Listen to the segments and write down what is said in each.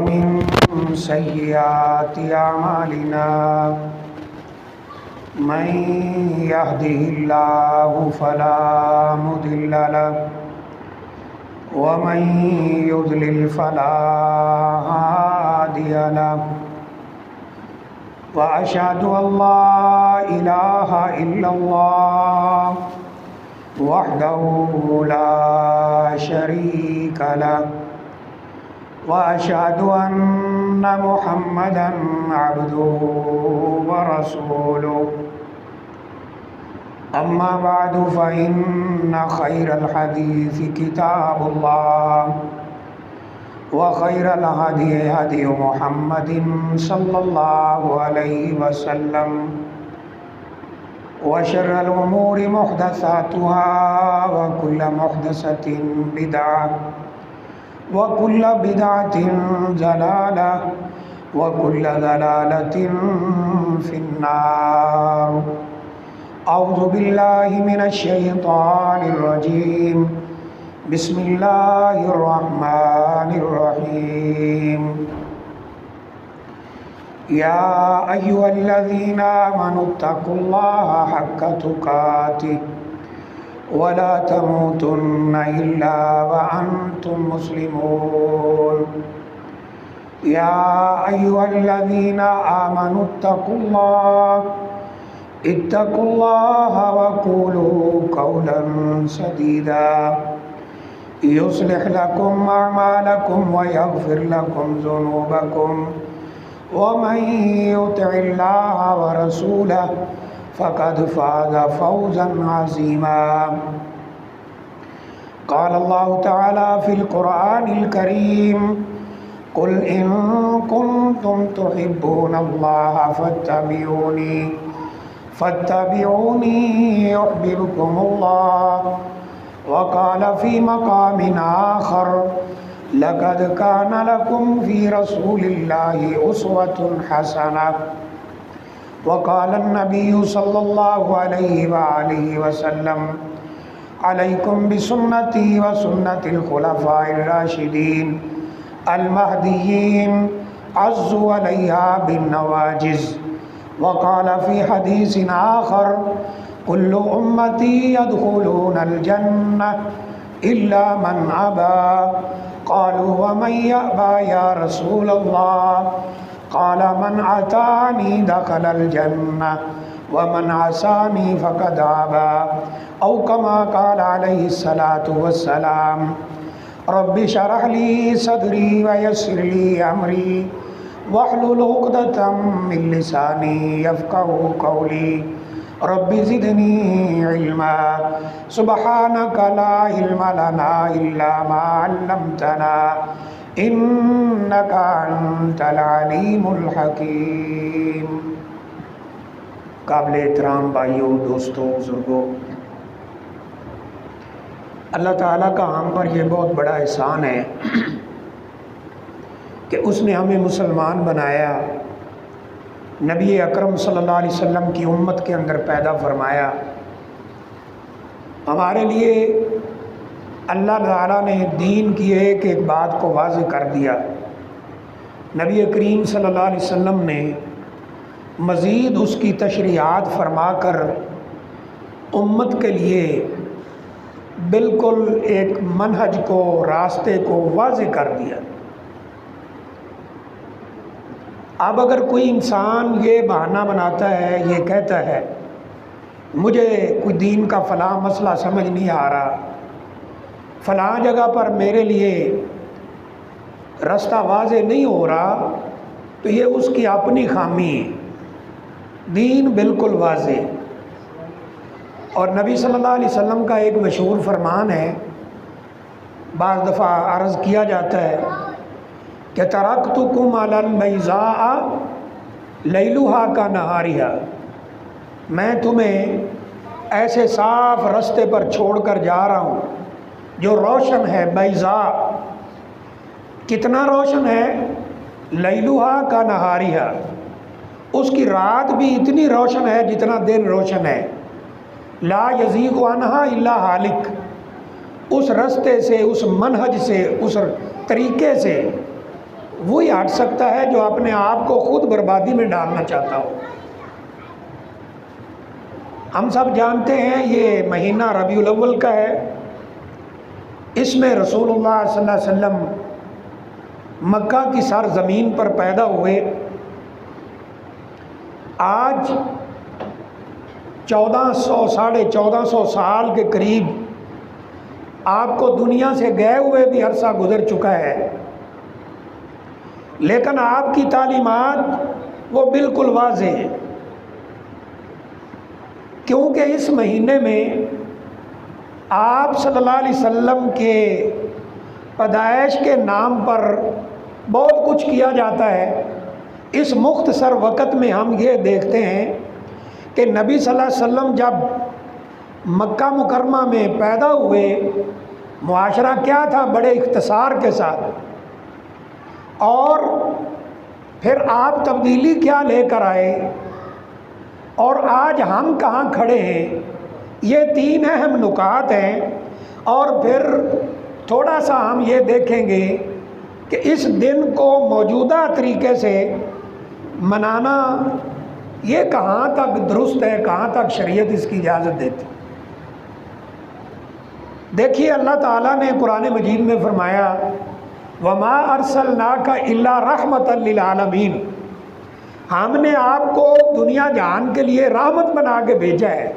वमिन सय्यिआति अमालिना मन यहदिहिल्लाहु फला मुदिल्ल लहु व मन युद्लिल फला हादिय लहु व अशहदु अल्ला इलाहा इल्लल्लाह वहदहु ला शरीक लहु व अशहदु अन्ना मुहम्मदन अब्दुहु व रसूलुहु अम्मा बअदु फ़इन्न खैरल हदीस किताबुल्लाह व खैरल हदी हदी मुहम्मदिन सल्लल्लाहु अलैहि वसल्लम व शर्रल उमूरि मुहदसातुहा व कुल्लु मुहदसतिन बिदअह व कुल्लु बिदअतिन ज़लालह व कुल्लु ज़लालतिन फिन्नार। औज़ु बिल्लाहि मिनश शैतानिर रजीम। बिस्मिल्लाहिर रहमानिर रहीम। या अय्युहल्लज़ीना आमनुत्तक़ुल्लाहा हक़्क़ तुक़ातिह व ला तमूतुन्ना इल्ला व अंतुम मुस्लिमून। या अय्युहल्लज़ीना आमनुत्तक़ुल्लाह इत्तक़ुल्लाहा व क़ूलू क़ौलन सदीदा युस्लिह लकुम अअमालकुम व यग़फ़िर लकुम ज़ुनूबकुम व मन युतिइल्लाहा व रसूलहु फ़क़द फ़ाज़ फ़ौज़न अज़ीमा। क़ाल अल्लाहु तआला फ़िल क़ुरआनिल करीम क़ुल इन कुन्तुम तुहिब्बूनल्लाहा फ़त्तबिऊनी युह्बिबकुमुल्लाह। वक़ाल फ़ी मक़ामिन आख़र लक़द कान लकुम फ़ी रसूलिल्लाहि उस्वतुन हसनह। वक़ाल अन्नबिय्यु सल्लल्लाहु अलैहि वआलिहि वसल्लम अलैकुम बिसुन्नती व सुन्नतिल खुलफ़ाइर राशिदीन अल महदिय्यीन अज़्ज़ु अलैहा बिन्नवाजिज़। वक़ाल फ़ी हदीसिन आख़र कुल्लु उम्मती यदख़ुलूनल जन्नह इल्ला मन अबा। क़ालू व मन यअबा या रसूलल्लाह। क़ाल मन अतानी दख़लल जन्नह व मन असानी फ़क़द अबा। औ कमा क़ाल अलैहिस्सलातु वस्सलाम। रब्बि शरह ली सदरी व यस्सिर ली अमरी वहलुल उक़दतम मिन लिसानी यफ़क़हू क़ौली। रब्बि ज़िदनी इल्मा सुब्हानक ला इल्मा लना इल्ला मा अल्लमतना इन्नका अंतल अलीमुल हकीम। काबिल एहतराम भाइयों, दोस्तों, बुज़ुर्गों, अल्लाह ताला का हम पर यह बहुत बड़ा एहसान है कि उसने हमें मुसलमान बनाया, नबी अकरम सल्लल्लाहु अलैहि वसल्लम की उम्मत के अंदर पैदा फरमाया। हमारे लिए अल्लाह ताला ने दीन की एक एक बात को वाज़ेह कर दिया। नबी करीम सल्लल्लाहु अलैहि वसल्लम ने मज़ीद उसकी तशरीहात फरमाकर उम्मत के लिए बिल्कुल एक मनहज को, रास्ते को वाज़ेह कर दिया। अब अगर कोई इंसान ये बहाना बनाता है, ये कहता है मुझे कोई दीन का फ़लाँ मसला समझ नहीं आ रहा, फ़लाँ जगह पर मेरे लिए रास्ता वाज़ेह नहीं हो रहा, तो ये उसकी अपनी खामी है। दीन बिल्कुल वाज़ेह। और नबी सल्लल्लाहु अलैहि वसल्लम का एक मशहूर फरमान है, बाज़ दफ़ा अर्ज़ किया जाता है कि तरक्तुकुम अलल बैज़ा लैलुहा का नहारिहा। मैं तुम्हें ऐसे साफ़ रास्ते पर छोड़कर जा रहा हूँ जो रोशन है। बैज़ा कितना रोशन है? लैलुहा का नहारिहा, उसकी रात भी इतनी रोशन है जितना दिन रोशन है। ला यज़ीग़ु अन्हा इल्ला हालिक, उस रास्ते से, उस मनहज से, उस तरीके से वही हट सकता है जो अपने आप को खुद बर्बादी में डालना चाहता हो। हम सब जानते हैं ये महीना रबीउल अव्वल का है। इसमें रसूलुल्लाह सल्लल्लाहु अलैहि वसल्लम मक्का की सरज़मीन पर पैदा हुए। आज 1400 साढ़े 1400 साल के करीब आपको दुनिया से गए हुए भी अरसा गुजर चुका है, लेकिन आपकी तालीमात वो बिल्कुल वाज़े हैं, क्योंकि इस महीने में आप सल्लल्लाहु अलैहि वसल्लम के पैदाइश के नाम पर बहुत कुछ किया जाता है। इस मुख्तसर वक़्त में हम ये देखते हैं कि नबी सल्लल्लाहु अलैहि वसल्लम जब मक्का मुकरमा में पैदा हुए, मुआशरा क्या था बड़े इख्तिसार के साथ, और फिर आप तब्दीली क्या लेकर आए और आज हम कहाँ खड़े हैं, ये तीन अहम नुकात हैं। और फिर थोड़ा सा हम ये देखेंगे कि इस दिन को मौजूदा तरीके से मनाना ये कहाँ तक दुरुस्त है, कहाँ तक शरीयत इसकी इजाज़त देती। देखिए अल्लाह ताला ने कुरान मजीद में फरमाया, वमा अरसलनाका इल्ला रहमतल लिल आलमीन, हमने आपको दुनिया जहान के लिए रहमत बना के भेजा है।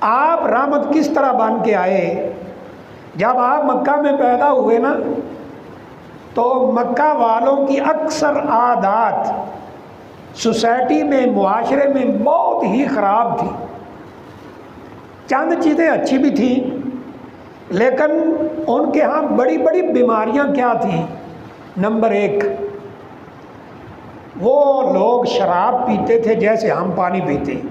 आप रहमत किस तरह बन के आए? जब आप मक्का में पैदा हुए ना, तो मक्का वालों की अक्सर आदत सोसाइटी में, मुआशरे में बहुत ही ख़राब थी। चंद चीज़ें अच्छी भी थी, लेकिन उनके यहाँ बड़ी बड़ी बीमारियाँ क्या थी। नंबर एक, वो लोग शराब पीते थे जैसे हम पानी पीते।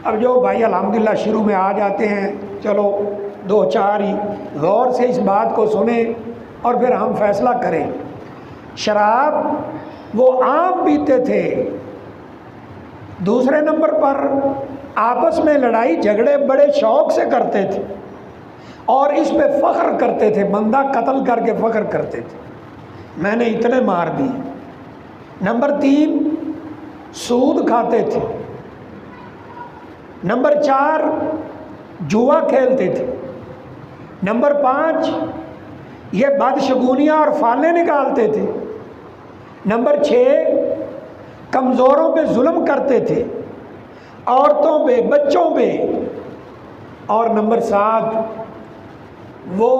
अब जो भाई अल्हम्दुलिल्लाह शुरू में आ जाते हैं, चलो दो चार ही गौर से इस बात को सुने और फिर हम फैसला करें। शराब वो आम पीते थे। दूसरे नंबर पर आपस में लड़ाई झगड़े बड़े शौक़ से करते थे और इस पे फ़ख्र करते थे, बंदा कत्ल करके फ़ख्र करते थे, मैंने इतने मार दिए। नंबर तीन, सूद खाते थे। नंबर चार, जुआ खेलते थे। नंबर पाँच, ये बदशगुनियाँ और फाले निकालते थे। नंबर छः, कमज़ोरों पे जुल्म करते थे, औरतों पे, बच्चों पे। और नंबर सात, वो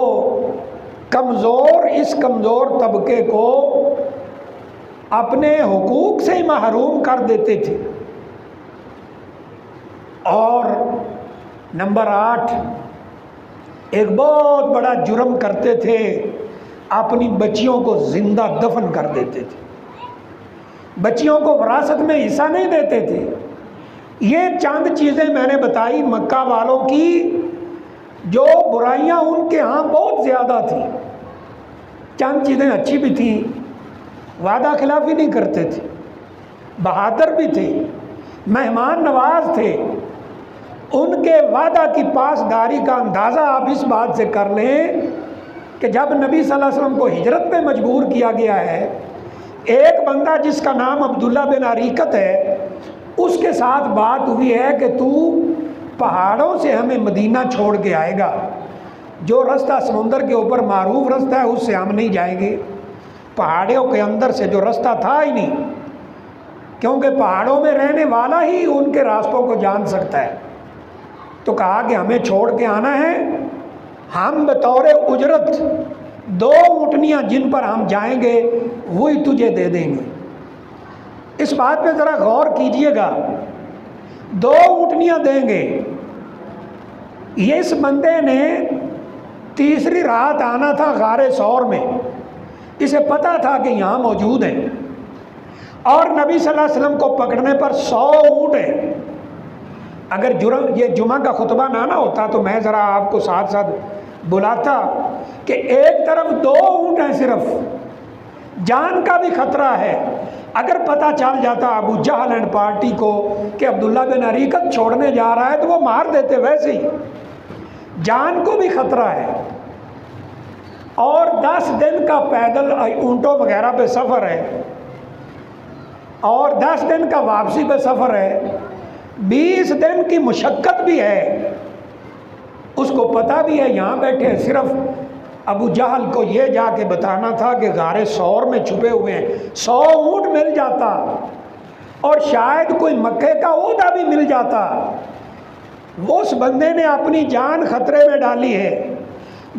कमज़ोर, इस कमज़ोर तबके को अपने हुकूक से ही महरूम कर देते थे। और नंबर आठ, एक बहुत बड़ा जुर्म करते थे, अपनी बच्चियों को ज़िंदा दफन कर देते थे, बच्चियों को विरासत में हिस्सा नहीं देते थे। ये चंद चीज़ें मैंने बताई मक्का वालों की, जो बुराइयां उनके यहाँ बहुत ज़्यादा थी। चंद चीज़ें अच्छी भी थी, वादा खिलाफी नहीं करते थे, बहादुर भी थे, मेहमान नवाज थे। उनके वादा की पासदारी का अंदाज़ा आप इस बात से कर लें कि जब नबी सल्लल्लाहु अलैहि वसल्लम को हिजरत पे मजबूर किया गया है, एक बंदा जिसका नाम अब्दुल्ला बिन अरीकत है, उसके साथ बात हुई है कि तू पहाड़ों से हमें मदीना छोड़ के आएगा, जो रास्ता समुंदर के ऊपर मारूफ रास्ता है उससे हम नहीं जाएंगे, पहाड़ों के अंदर से जो रास्ता था ही नहीं, क्योंकि पहाड़ों में रहने वाला ही उनके रास्तों को जान सकता है। तो कहा कि हमें छोड़ के आना है, हम बतौर उजरत 2 ऊँटनियाँ जिन पर हम जाएंगे वही तुझे दे देंगे। इस बात पे ज़रा गौर कीजिएगा, 2 ऊँटनियाँ देंगे। ये इस बंदे ने तीसरी रात आना था गारे सौर में, इसे पता था कि यहाँ मौजूद है, और नबी सल्लल्लाहु अलैहि वसल्लम को पकड़ने पर 100 ऊँट है। अगर ये जुमा का खुतबा ना होता तो मैं ज़रा आपको साथ साथ बुलाता कि एक तरफ 2 ऊँट हैं, सिर्फ जान का भी खतरा है। अगर पता चल जाता अबू जहल एंड पार्टी को कि अब्दुल्ला बिन अरीकत छोड़ने जा रहा है तो वो मार देते, वैसे ही जान को भी खतरा है। और 10 दिन का पैदल ऊँटों वगैरह पे सफ़र है, और 10 दिन का वापसी पे सफ़र है, 20 दिन की मुशक्क़त भी है। उसको पता भी है यहाँ बैठे सिर्फ अबू जहल को ये जाके बताना था कि गारे सौर में छुपे हुए हैं, 100 ऊँट मिल जाता और शायद कोई मक्के का ओहदा भी मिल जाता। उस बंदे ने अपनी जान खतरे में डाली है,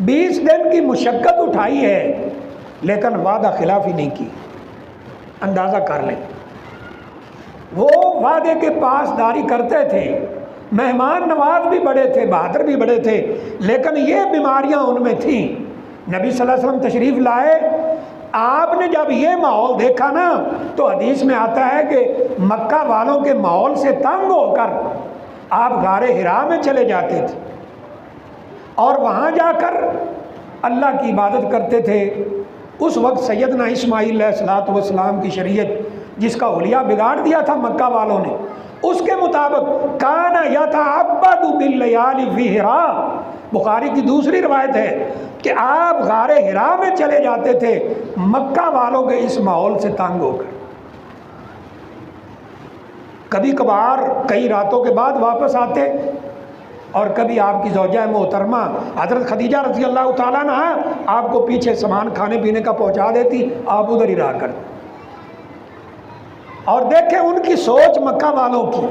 20 दिन की मुशक्क़त उठाई है, लेकिन वादा खिलाफ़ी नहीं की। अंदाज़ा कर लें, वो वादे के पासदारी करते थे, मेहमान नवाज भी बड़े थे, बहादुर भी बड़े थे, लेकिन ये बीमारियां उनमें थीं। नबी सल्लल्लाहु अलैहि वसल्लम तशरीफ़ लाए, आपने जब ये माहौल देखा ना तो हदीस में आता है कि मक्का वालों के माहौल से तंग होकर आप गारे हिरा में चले जाते थे और वहाँ जाकर अल्लाह की इबादत करते थे। उस वक्त सैयदना इस्माईल अलैहिस्सलाम की शरीयत जिसका हुलिया बिगाड़ दिया था मक्का वालों ने, उसके मुताबिक काना यतअब्बदु बिल्लयालि फी हिरा, बुखारी की दूसरी रवायत है कि आप गारे हिरा में चले जाते थे मक्का वालों के इस माहौल से तंग होकर। कभी कभार कई रातों के बाद वापस आते और कभी आपकी ज़ौजा मोहतरमा हज़रत खदीजा रज़ी अल्लाह ताला अन्हा आपको पीछे सामान खाने पीने का पहुंचा देती, आप उधर ही रहा करते। और देखें उनकी सोच मक्का वालों की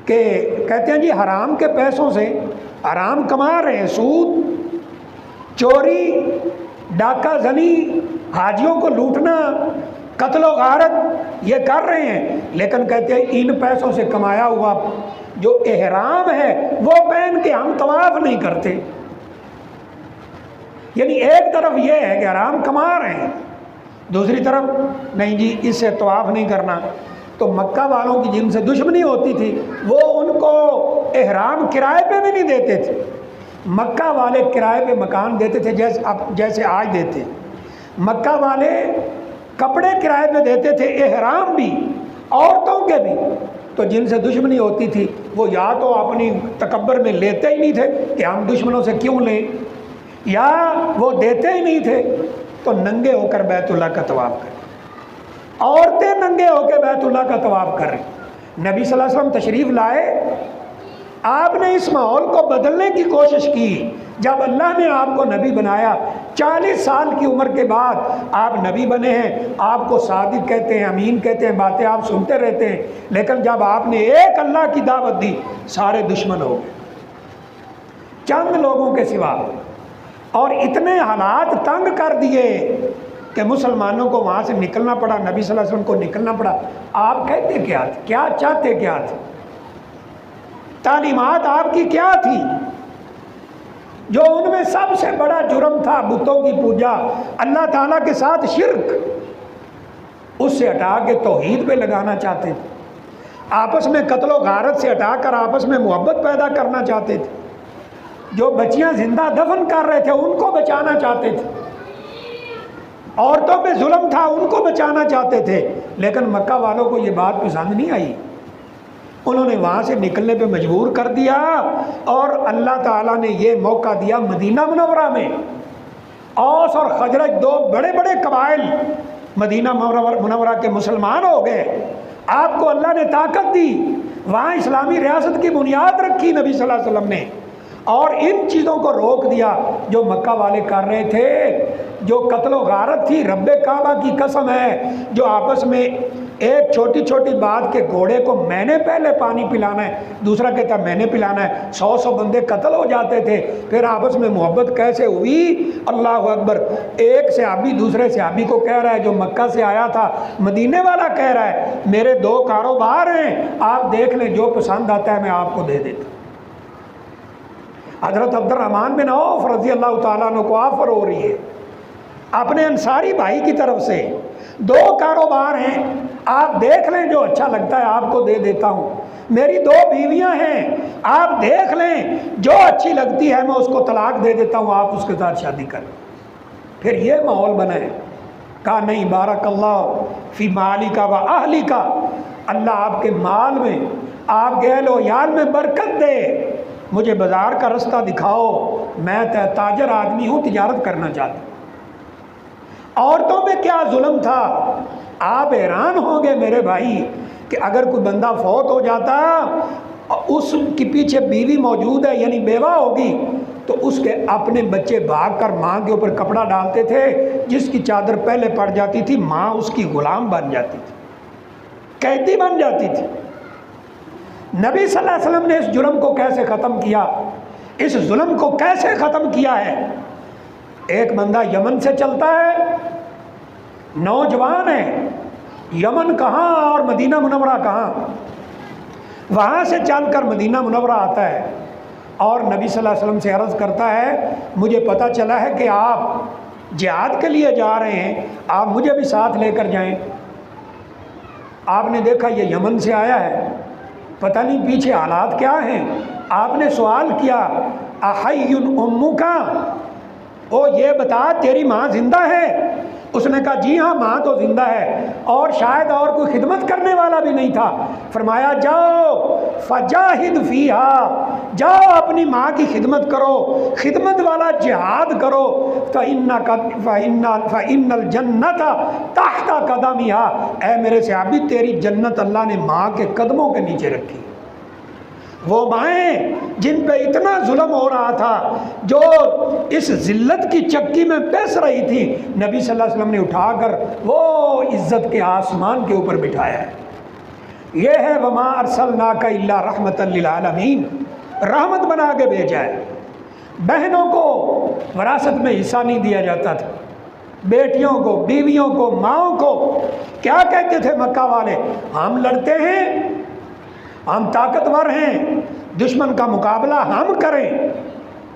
कि कहते हैं जी हराम के पैसों से हराम कमा रहे हैं, सूद, चोरी, डाका जनी, हाजियों को लूटना, कत्लो गारत ये कर रहे हैं, लेकिन कहते हैं इन पैसों से कमाया हुआ जो एहराम है वो पहन के हम तवाफ नहीं करते। यानी एक तरफ ये है कि हराम कमा रहे हैं, दूसरी तरफ नहीं जी इससे तवाफ नहीं करना। तो मक्का वालों की जिनसे दुश्मनी होती थी वो उनको एहराम किराए पे भी नहीं देते थे। मक्का वाले किराए पे मकान देते थे जैसे आज देते। मक्का वाले कपड़े किराए पे देते थे, एहराम भी, औरतों के भी। तो जिनसे दुश्मनी होती थी वो या तो अपनी तकब्बर में लेते ही नहीं थे कि हम दुश्मनों से क्यों लें, या वो देते ही नहीं थे तो नंगे होकर बैतुल्लाह का तवाफ करें। औरतें नंगे होकर बैतुल्लाह का तवाफ कर रही। नबी सल्लल्लाहु अलैहि वसल्लम तशरीफ़ लाए, आपने इस माहौल को बदलने की कोशिश की। जब अल्लाह ने आपको नबी बनाया, 40 साल की उम्र के बाद आप नबी बने हैं, आपको सादिक कहते हैं, अमीन कहते हैं, बातें आप सुनते रहते हैं, लेकिन जब आपने एक अल्लाह की दावत दी सारे दुश्मन हो गए, चंद लोगों के सिवा। और इतने हालात तंग कर दिए कि मुसलमानों को वहाँ से निकलना पड़ा, नबी सल्लल्लाहु अलैहि वसल्लम को निकलना पड़ा। आप कहते क्या थे, क्या चाहते क्या थे, तालीमात आपकी क्या थी? जो उनमें सबसे बड़ा जुर्म था बुतों की पूजा, अल्लाह ताला के साथ शिर्क, उससे हटा के तौहीद पे लगाना चाहते थे। आपस में कत्लो गारत से हटाकर आपस में मोहब्बत पैदा करना चाहते थे। जो बच्चियां जिंदा दफन कर रहे थे उनको बचाना चाहते थे। औरतों पे जुल्म था उनको बचाना चाहते थे। लेकिन मक्का वालों को ये बात पसंद नहीं आई, उन्होंने वहाँ से निकलने पे मजबूर कर दिया। और अल्लाह ताला ने ये मौका दिया मदीना मुनव्वरा में। औस और खजरज दो बड़े बड़े कबाइल मदीना मुनव्वरा के मुसलमान हो गए। आपको अल्लाह ने ताकत दी, वहाँ इस्लामी रियासत की बुनियाद रखी नबी सल्लल्लाहु अलैहि वसल्लम ने, और इन चीज़ों को रोक दिया जो मक्का वाले कर रहे थे। जो कत्लो गारत थी, रब्बे काबा की कसम है, जो आपस में एक छोटी छोटी बात के घोड़े को मैंने पहले पानी पिलाना है, दूसरा कहता मैंने पिलाना है, 100 बंदे कत्ल हो जाते थे। फिर आपस में मोहब्बत कैसे हुई, अल्लाह अकबर। एक सहाबी दूसरे सहाबी को कह रहा है, जो मक्का से आया था, मदीने वाला कह रहा है मेरे 2 कारोबार हैं, आप देख लें, जो पसंद आता है मैं आपको दे देता। हज़रत अब्दुर्रहमान बिन औफ रज़ी अल्लाह ताला अन्हु को ऑफर हो रही है अपने अंसारी भाई की तरफ से, 2 कारोबार हैं, आप देख लें, जो अच्छा लगता है आपको दे देता हूँ। मेरी 2 बीवियां हैं, आप देख लें, जो अच्छी लगती है मैं उसको तलाक दे देता हूँ, आप उसके साथ शादी करें। फिर ये माहौल बना है। कहा नहीं, बारकल्लाहु फी मालिका व अहलिका, अल्लाह आपके माल में, आपके अहल व याल में बरकत दे। मुझे बाज़ार का रास्ता दिखाओ, मैं ताजर आदमी हूँ, तिजारत करना चाहता हूँ। औरतों पे क्या जुल्म था, आप हैरान होंगे मेरे भाई कि अगर कोई बंदा फौत हो जाता, उसके पीछे बीवी मौजूद है यानी बेवा होगी, तो उसके अपने बच्चे भाग कर माँ के ऊपर कपड़ा डालते थे, जिसकी चादर पहले पड़ जाती थी माँ उसकी गुलाम बन जाती थी, कैदी बन जाती थी। नबी सल्लल्लाहु अलैहि वसल्लम ने इस जुर्म को कैसे ख़त्म किया, इस जुल्म को कैसे ख़त्म किया है। एक बंदा यमन से चलता है, नौजवान है, यमन कहाँ और मदीना मुनव्वरा कहाँ, वहाँ से चलकर मदीना मुनव्वरा आता है और नबी सल्लल्लाहु अलैहि वसल्लम से अर्ज़ करता है, मुझे पता चला है कि आप जिहाद के लिए जा रहे हैं, आप मुझे भी साथ लेकर जाएं। आपने देखा ये यमन से आया है, पता नहीं पीछे हालात क्या हैं। आपने सवाल किया, अहय्युन उम्मुका, ओ ये बता तेरी माँ जिंदा है? उसने कहा जी हाँ, माँ तो जिंदा है और शायद और कोई खिदमत करने वाला भी नहीं था। फरमाया जाओ फजाहिद फीहा, जाओ अपनी माँ की खिदमत करो, खिदमत वाला जिहाद करो। फ़इन्नल जन्नत तहता कदमिहा, ऐ मेरे सहाबी तेरी जन्नत अल्लाह ने माँ के कदमों के नीचे रखी। वो माएँ जिन पे इतना जुल्म हो रहा था, जो इस जिल्लत की चक्की में पैस रही थी, नबी सल्लल्लाहु अलैहि वसल्लम ने उठाकर वो इज़्ज़त के आसमान के ऊपर बिठाया है। ये है वमा अरसलनाका इल्ला रहमतल लिल आलमीन, रहमत बना के भेजा है। बहनों को विरासत में हिस्सा नहीं दिया जाता था, बेटियों को, बीवियों को, माओं को। क्या कहते थे मक्का वाले, हम लड़ते हैं, हम ताकतवर हैं, दुश्मन का मुकाबला हम करें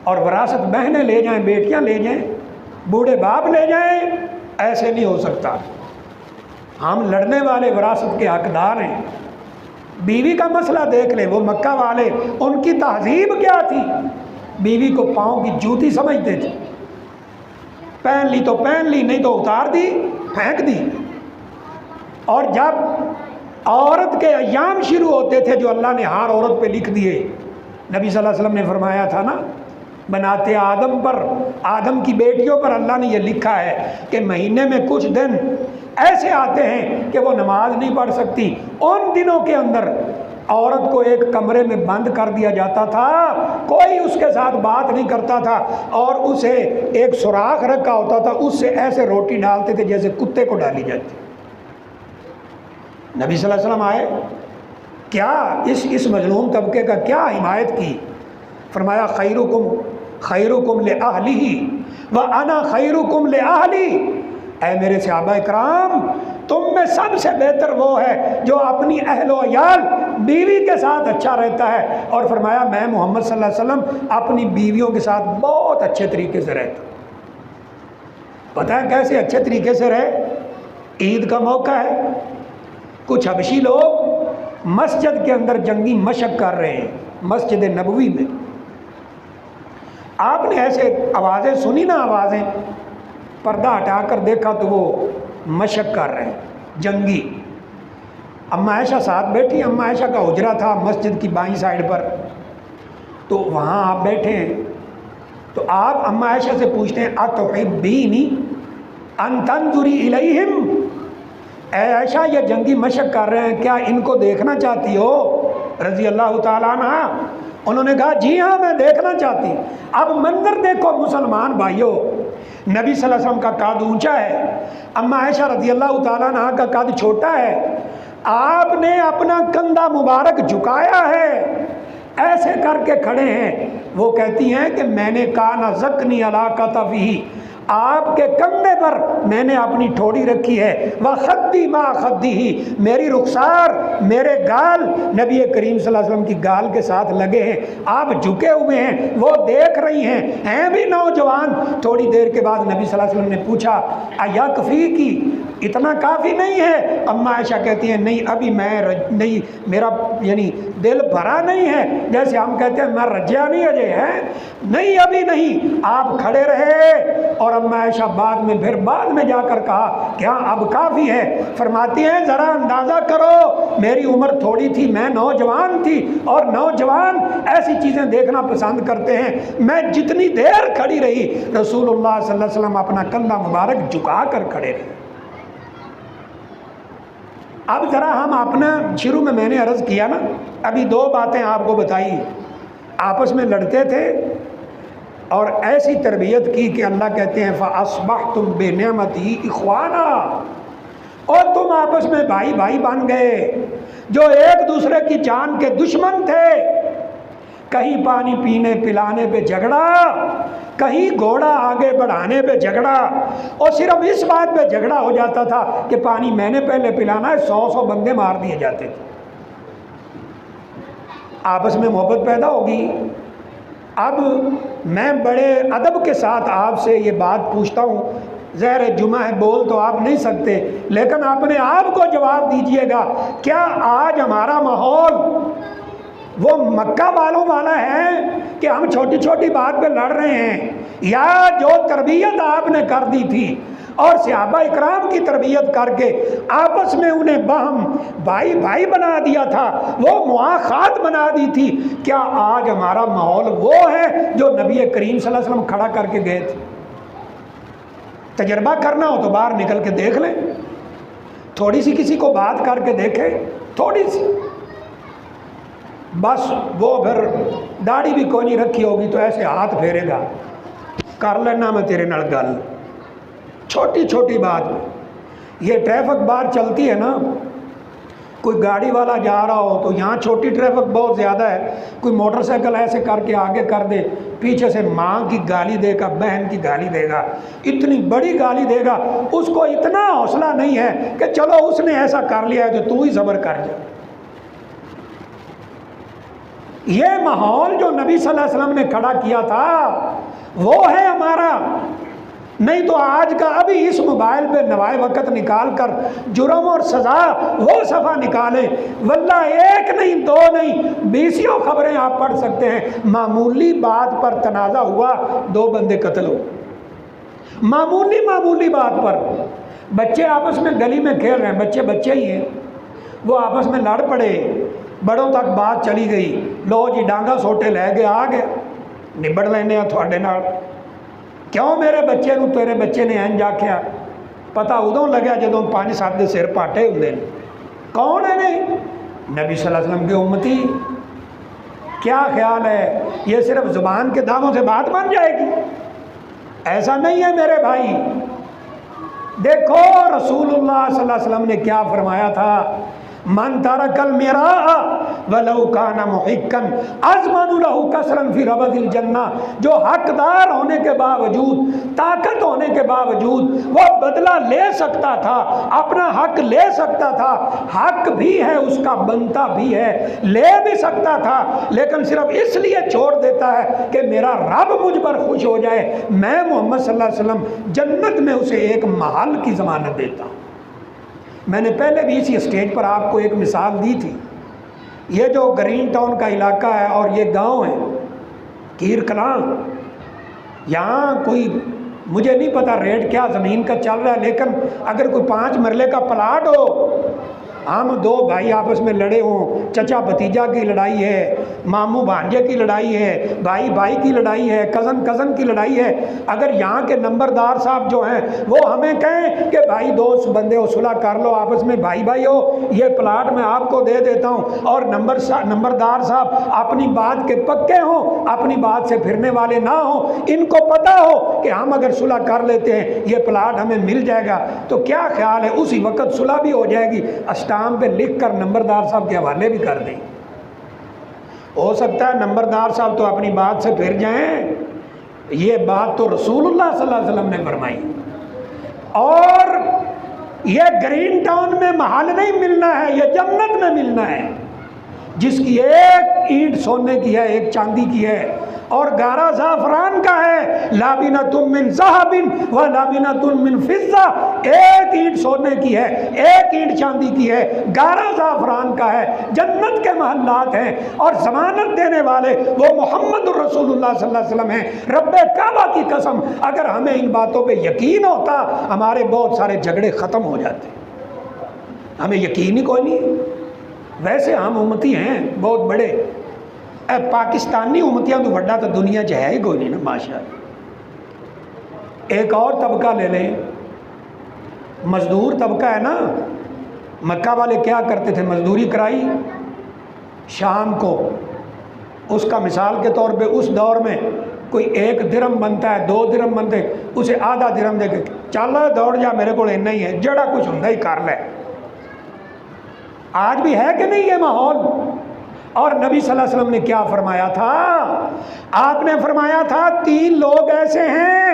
और विरासत बहनें ले जाएं, बेटियां ले जाएं, बूढ़े बाप ले जाएं, ऐसे नहीं हो सकता। हम लड़ने वाले विरासत के हकदार हैं। बीवी का मसला देख ले, वो मक्का वाले, उनकी तहजीब क्या थी, बीवी को पाँव की जूती समझते थे, पहन ली तो पहन ली, नहीं तो उतार दी, फेंक दी। और जब औरत के अय्याम शुरू होते थे जो अल्लाह ने हर औरत पे लिख दिए, नबी सल्लल्लाहु अलैहि वसल्लम ने फरमाया था ना, बनाते आदम पर, आदम की बेटियों पर अल्लाह ने यह लिखा है कि महीने में कुछ दिन ऐसे आते हैं कि वो नमाज नहीं पढ़ सकती। उन दिनों के अंदर औरत को एक कमरे में बंद कर दिया जाता था, कोई उसके साथ बात नहीं करता था और उसे एक सुराख रखा होता था, उससे ऐसे रोटी डालते थे जैसे कुत्ते को डाली जाती। नबी सल्लल्लाहु अलैहि वसल्लम आए, क्या इस मजलूम तबके का क्या हिमायत की। फरमाया खैरुकुम ले अहलिही व अना खैरुकुम ले अहली, ऐ मेरे सहाबा इकराम, तुम में सबसे बेहतर वो है जो अपनी अहलो अयाल बीवी के साथ अच्छा रहता है। और फरमाया मैं मोहम्मद सल्लल्लाहु अलैहि वसल्लम अपनी बीवियों के साथ बहुत अच्छे तरीके से रहता। पता है कैसे अच्छे तरीके से रहे? ईद का मौका है, कुछ हबशी लोग मस्जिद के अंदर जंगी मशक कर रहे हैं, मस्जिद नबवी में। आपने ऐसे आवाज़ें सुनी ना, आवाज़ें, पर्दा हटाकर देखा तो वो मशक कर रहे हैं जंगी। अम्मा आयशा साथ बैठी, अम्मा आयशा का हुजरा था मस्जिद की बाईं साइड पर, तो वहाँ आप बैठे हैं। तो आप अम्मा आयशा से पूछते हैं, अतुहिब्बीनी अन तंजुरी इलैहिम, ऐ आयशा ये जंगी मशक कर रहे हैं, क्या इनको देखना चाहती हो? रज़ी अल्लाह ताला अन्हा। उन्होंने कहा जी हाँ मैं देखना चाहती। अब मंजर देखो मुसलमान भाइयों, नबी सल्लल्लाहु अलैहि वसल्लम का कद ऊंचा है, अम्मा आयशा रज़ी अल्लाह ताला अन्हा का कद छोटा है, आपने अपना कंधा मुबारक झुकाया है, ऐसे करके खड़े हैं। वो कहती हैं कि मैंने कहा ना ज़क्नी अला कतफ़ी, आपके कंधे पर मैंने अपनी ठोड़ी रखी है, वह खद्दी मा खद्दी ही, मेरी रुखसार, मेरे गाल नबी करीम सल्लल्लाहु अलैहि वसल्लम की गाल के साथ लगे हैं, आप झुके हुए हैं, वो देख रही हैं भी नौजवान। थोड़ी देर के बाद नबी सल्लल्लाहु अलैहि वसल्लम ने पूछा, अयकफ़ी की इतना काफ़ी नहीं है? अम्मा आयशा कहती हैं नहीं अभी मैं नहीं, मेरा यानी दिल भरा नहीं है, जैसे हम कहते हैं मैं रज्या नहीं अजय है, नहीं अभी नहीं। आप खड़े रहे और अम्मा आयशा फिर बाद में जाकर कहा क्या अब काफ़ी है? फरमाती हैं ज़रा अंदाज़ा करो, मेरी उम्र थोड़ी थी, मैं नौजवान थी, और नौजवान ऐसी चीज़ें देखना पसंद करते हैं। मैं जितनी देर खड़ी रही, रसूलुल्लाह सल्लल्लाहु अलैहि वसल्लम अपना कंधा मुबारक झुका कर खड़े रहे। अब ज़रा हम अपना, शुरू में मैंने अर्ज़ किया ना, अभी दो बातें आपको बताई। आपस में लड़ते थे और ऐसी तरबियत की कि अल्लाह कहते हैं फ़अस्बहतुम बिनिअमती इख़वाना, और तुम आपस में भाई भाई बन गए। जो एक दूसरे की जान के दुश्मन थे, कहीं पानी पीने पिलाने पे झगड़ा, कहीं घोड़ा आगे बढ़ाने पे झगड़ा, और सिर्फ इस बात पे झगड़ा हो जाता था कि पानी मैंने पहले पिलाना है, 100 बंदे मार दिए जाते थे। आपस में मोहब्बत पैदा होगी। अब मैं बड़े अदब के साथ आपसे ये बात पूछता हूँ, ज़हर जुमा है, बोल तो आप नहीं सकते, लेकिन अपने आप को जवाब दीजिएगा, क्या आज हमारा माहौल वो मक्का वालों वाला है कि हम छोटी छोटी बात पे लड़ रहे हैं, या जो तरबियत आपने कर दी थी और सहाबा इकराम की तरबियत करके आपस में उन्हें बहम भाई भाई बना दिया था, वो मुआखात बना दी थी, क्या आज हमारा माहौल वो है जो नबी करीम सल्लल्लाहु अलैहि वसल्लम खड़ा करके गए थे? तजर्बा करना हो तो बाहर निकल के देख लें, थोड़ी सी किसी को बात करके देखें, थोड़ी सी बस। वो फिर दाढ़ी भी कोई नहीं रखी होगी तो ऐसे हाथ फेरेगा, कर लेना मैं तेरे नाल गल, छोटी छोटी बात। ये ट्रैफिक बाहर चलती है ना, कोई गाड़ी वाला जा रहा हो तो यहाँ छोटी ट्रैफिक बहुत ज़्यादा है, कोई मोटरसाइकिल ऐसे करके आगे कर दे, पीछे से माँ की गाली देगा, बहन की गाली देगा, इतनी बड़ी गाली देगा, उसको इतना हौसला नहीं है कि चलो उसने ऐसा कर लिया है तो तू ही सब्र कर जा। ये माहौल जो नबी सल्लल्लाहु अलैहि वसल्लम ने खड़ा किया था वो है हमारा। नहीं तो आज का अभी इस मोबाइल पे नवाए वक़्त निकाल कर जुर्म और सज़ा वो सफ़ा निकाले, वल्ला एक नहीं दो नहीं 20 खबरें आप पढ़ सकते हैं। मामूली बात पर तनाज़ा हुआ, 2 बंदे कत्ल हो, मामूली बात पर। बच्चे आपस में गली में खेल रहे हैं, बच्चे बच्चे ही हैं, वो आपस में लड़ पड़े, बड़ों तक बात चली गई, लो जी डांगा सोटे लै गए, आ गया निबड़ लेने थोड़े नाल। क्यों मेरे बच्चे नूं तेरे बच्चे ने इंज आख्या? पता उदों लग्या जदों 5-7 दे सिर पाटे हुंदे ने। कौन है ने? नबी सल्लल्लाहु अलैहि वसल्लम के उम्मती। क्या ख्याल है ये सिर्फ ज़ुबान के दावों से बात बन जाएगी? ऐसा नहीं है मेरे भाई। देखो रसूलुल्लाह सल्लल्लाहु अलैहि वसल्लम ने क्या फरमाया था, मन तरकल मिरा वलौ काना मुहिक्कन अज़मनु लहु कसरन फी रबदिल जन्ना। जो हकदार होने के बावजूद, ताकत होने के बावजूद वो बदला ले सकता था, अपना हक ले सकता था, हक भी है उसका, बनता भी है, ले भी सकता था, लेकिन सिर्फ इसलिए छोड़ देता है कि मेरा रब मुझ पर खुश हो जाए, मैं मोहम्मद सल्लल्लाहु अलैहि वसल्लम जन्नत में उसे एक महल की ज़मानत देता हूँ। मैंने पहले भी इसी स्टेज पर आपको एक मिसाल दी थी। ये जो ग्रीन टाउन का इलाका है और ये गांव है कीर कलां, यहाँ कोई मुझे नहीं पता रेट क्या ज़मीन का चल रहा है, लेकिन अगर कोई 5 मरले का प्लाट हो, हम 2 भाई आपस में लड़े हों, चचा भतीजा की लड़ाई है, मामू भांजे की लड़ाई है, भाई भाई की लड़ाई है, कज़न कज़न की लड़ाई है, अगर यहाँ के नंबरदार साहब जो हैं वो हमें कहें कि भाई 2 बंदे हो सुलह कर लो आपस में, भाई भाई हो ये प्लाट मैं आपको दे देता हूँ, और नंबरदार साहब अपनी बात के पक्के हों, अपनी बात से फिरने वाले ना हो, इनको पता हो कि हम अगर सुलह कर लेते हैं ये प्लाट हमें मिल जाएगा, तो क्या ख्याल है उसी वक्त सुलह भी हो जाएगी, स्टाम्प पे लिख कर नंबरदार साहब के हवाले भी कर दें। हो सकता है नंबरदार साहब तो अपनी बात से फिर जाएं। ये बात तो रसूलुल्लाह सल्लल्लाहु अलैहि वसल्लम ने फरमाई। और ये ग्रीन टाउन में महल नहीं मिलना है, ये जन्नत में मिलना है, जिसकी एक ईंट सोने की है, एक चांदी की है, और गारा ज़ाफ़रान का है, लाबिनतुम मिन ज़हबिन व लाबिनतुम मिन फिज़्ज़ा, एक ईंट सोने की है, एक ईंट चांदी की है, गारा ज़ाफ़रान का है, जन्नत के महल्लात हैं और ज़मानत देने वाले वो मोहम्मद रसूलुल्लाह सल्लल्लाहु अलैहि वसल्लम हैं। रब्बे काबा की कसम, अगर हमें इन बातों पे यकीन होता हमारे बहुत सारे झगड़े ख़त्म हो जाते। हमें यकीन ही कोई नहीं। वैसे हम उम्मती हैं बहुत बड़े, पाकिस्तानी उम्मतियां तो वड्डा तो दुनिया च है ही कोई नहीं ना माशाअल्लाह। एक और तबका ले लें, मजदूर तबका है ना। मक्का वाले क्या करते थे, मजदूरी कराई शाम को, उसका मिसाल के तौर पे उस दौर में कोई 1 दिरहम बनता है, 2 दिरहम बनते, उसे आधा दिरहम दे के चल दौड़ जा, मेरे को इन्ना ही है, जड़ा कुछ होंगे ही कर ले। आज भी है कि नहीं ये माहौल? और नबी सल्लल्लाहु अलैहि वसल्लम ने क्या फरमाया था? आपने फरमाया था 3 लोग ऐसे हैं,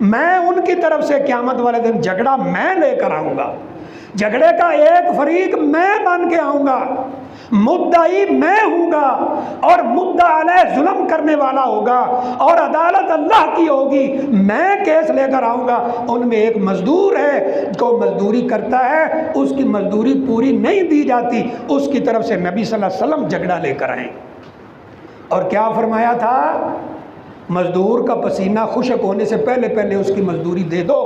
मैं उनकी तरफ से क़यामत वाले दिन झगड़ा मैं लेकर आऊँगा, झगड़े का एक फरीक मैं बन के आऊँगा, मुद्दाई मैं हूँगा और मुद्दा अलैह जुल्म करने वाला होगा और अदालत अल्लाह की होगी, मैं केस लेकर आऊँगा। उनमें एक मजदूर है जो मजदूरी करता है, उसकी मजदूरी पूरी नहीं दी जाती, उसकी तरफ से नबी सल्लल्लाहु अलैहि वसल्लम झगड़ा लेकर आए। और क्या फरमाया था? मजदूर का पसीना खुशक होने से पहले पहले उसकी मजदूरी दे दो।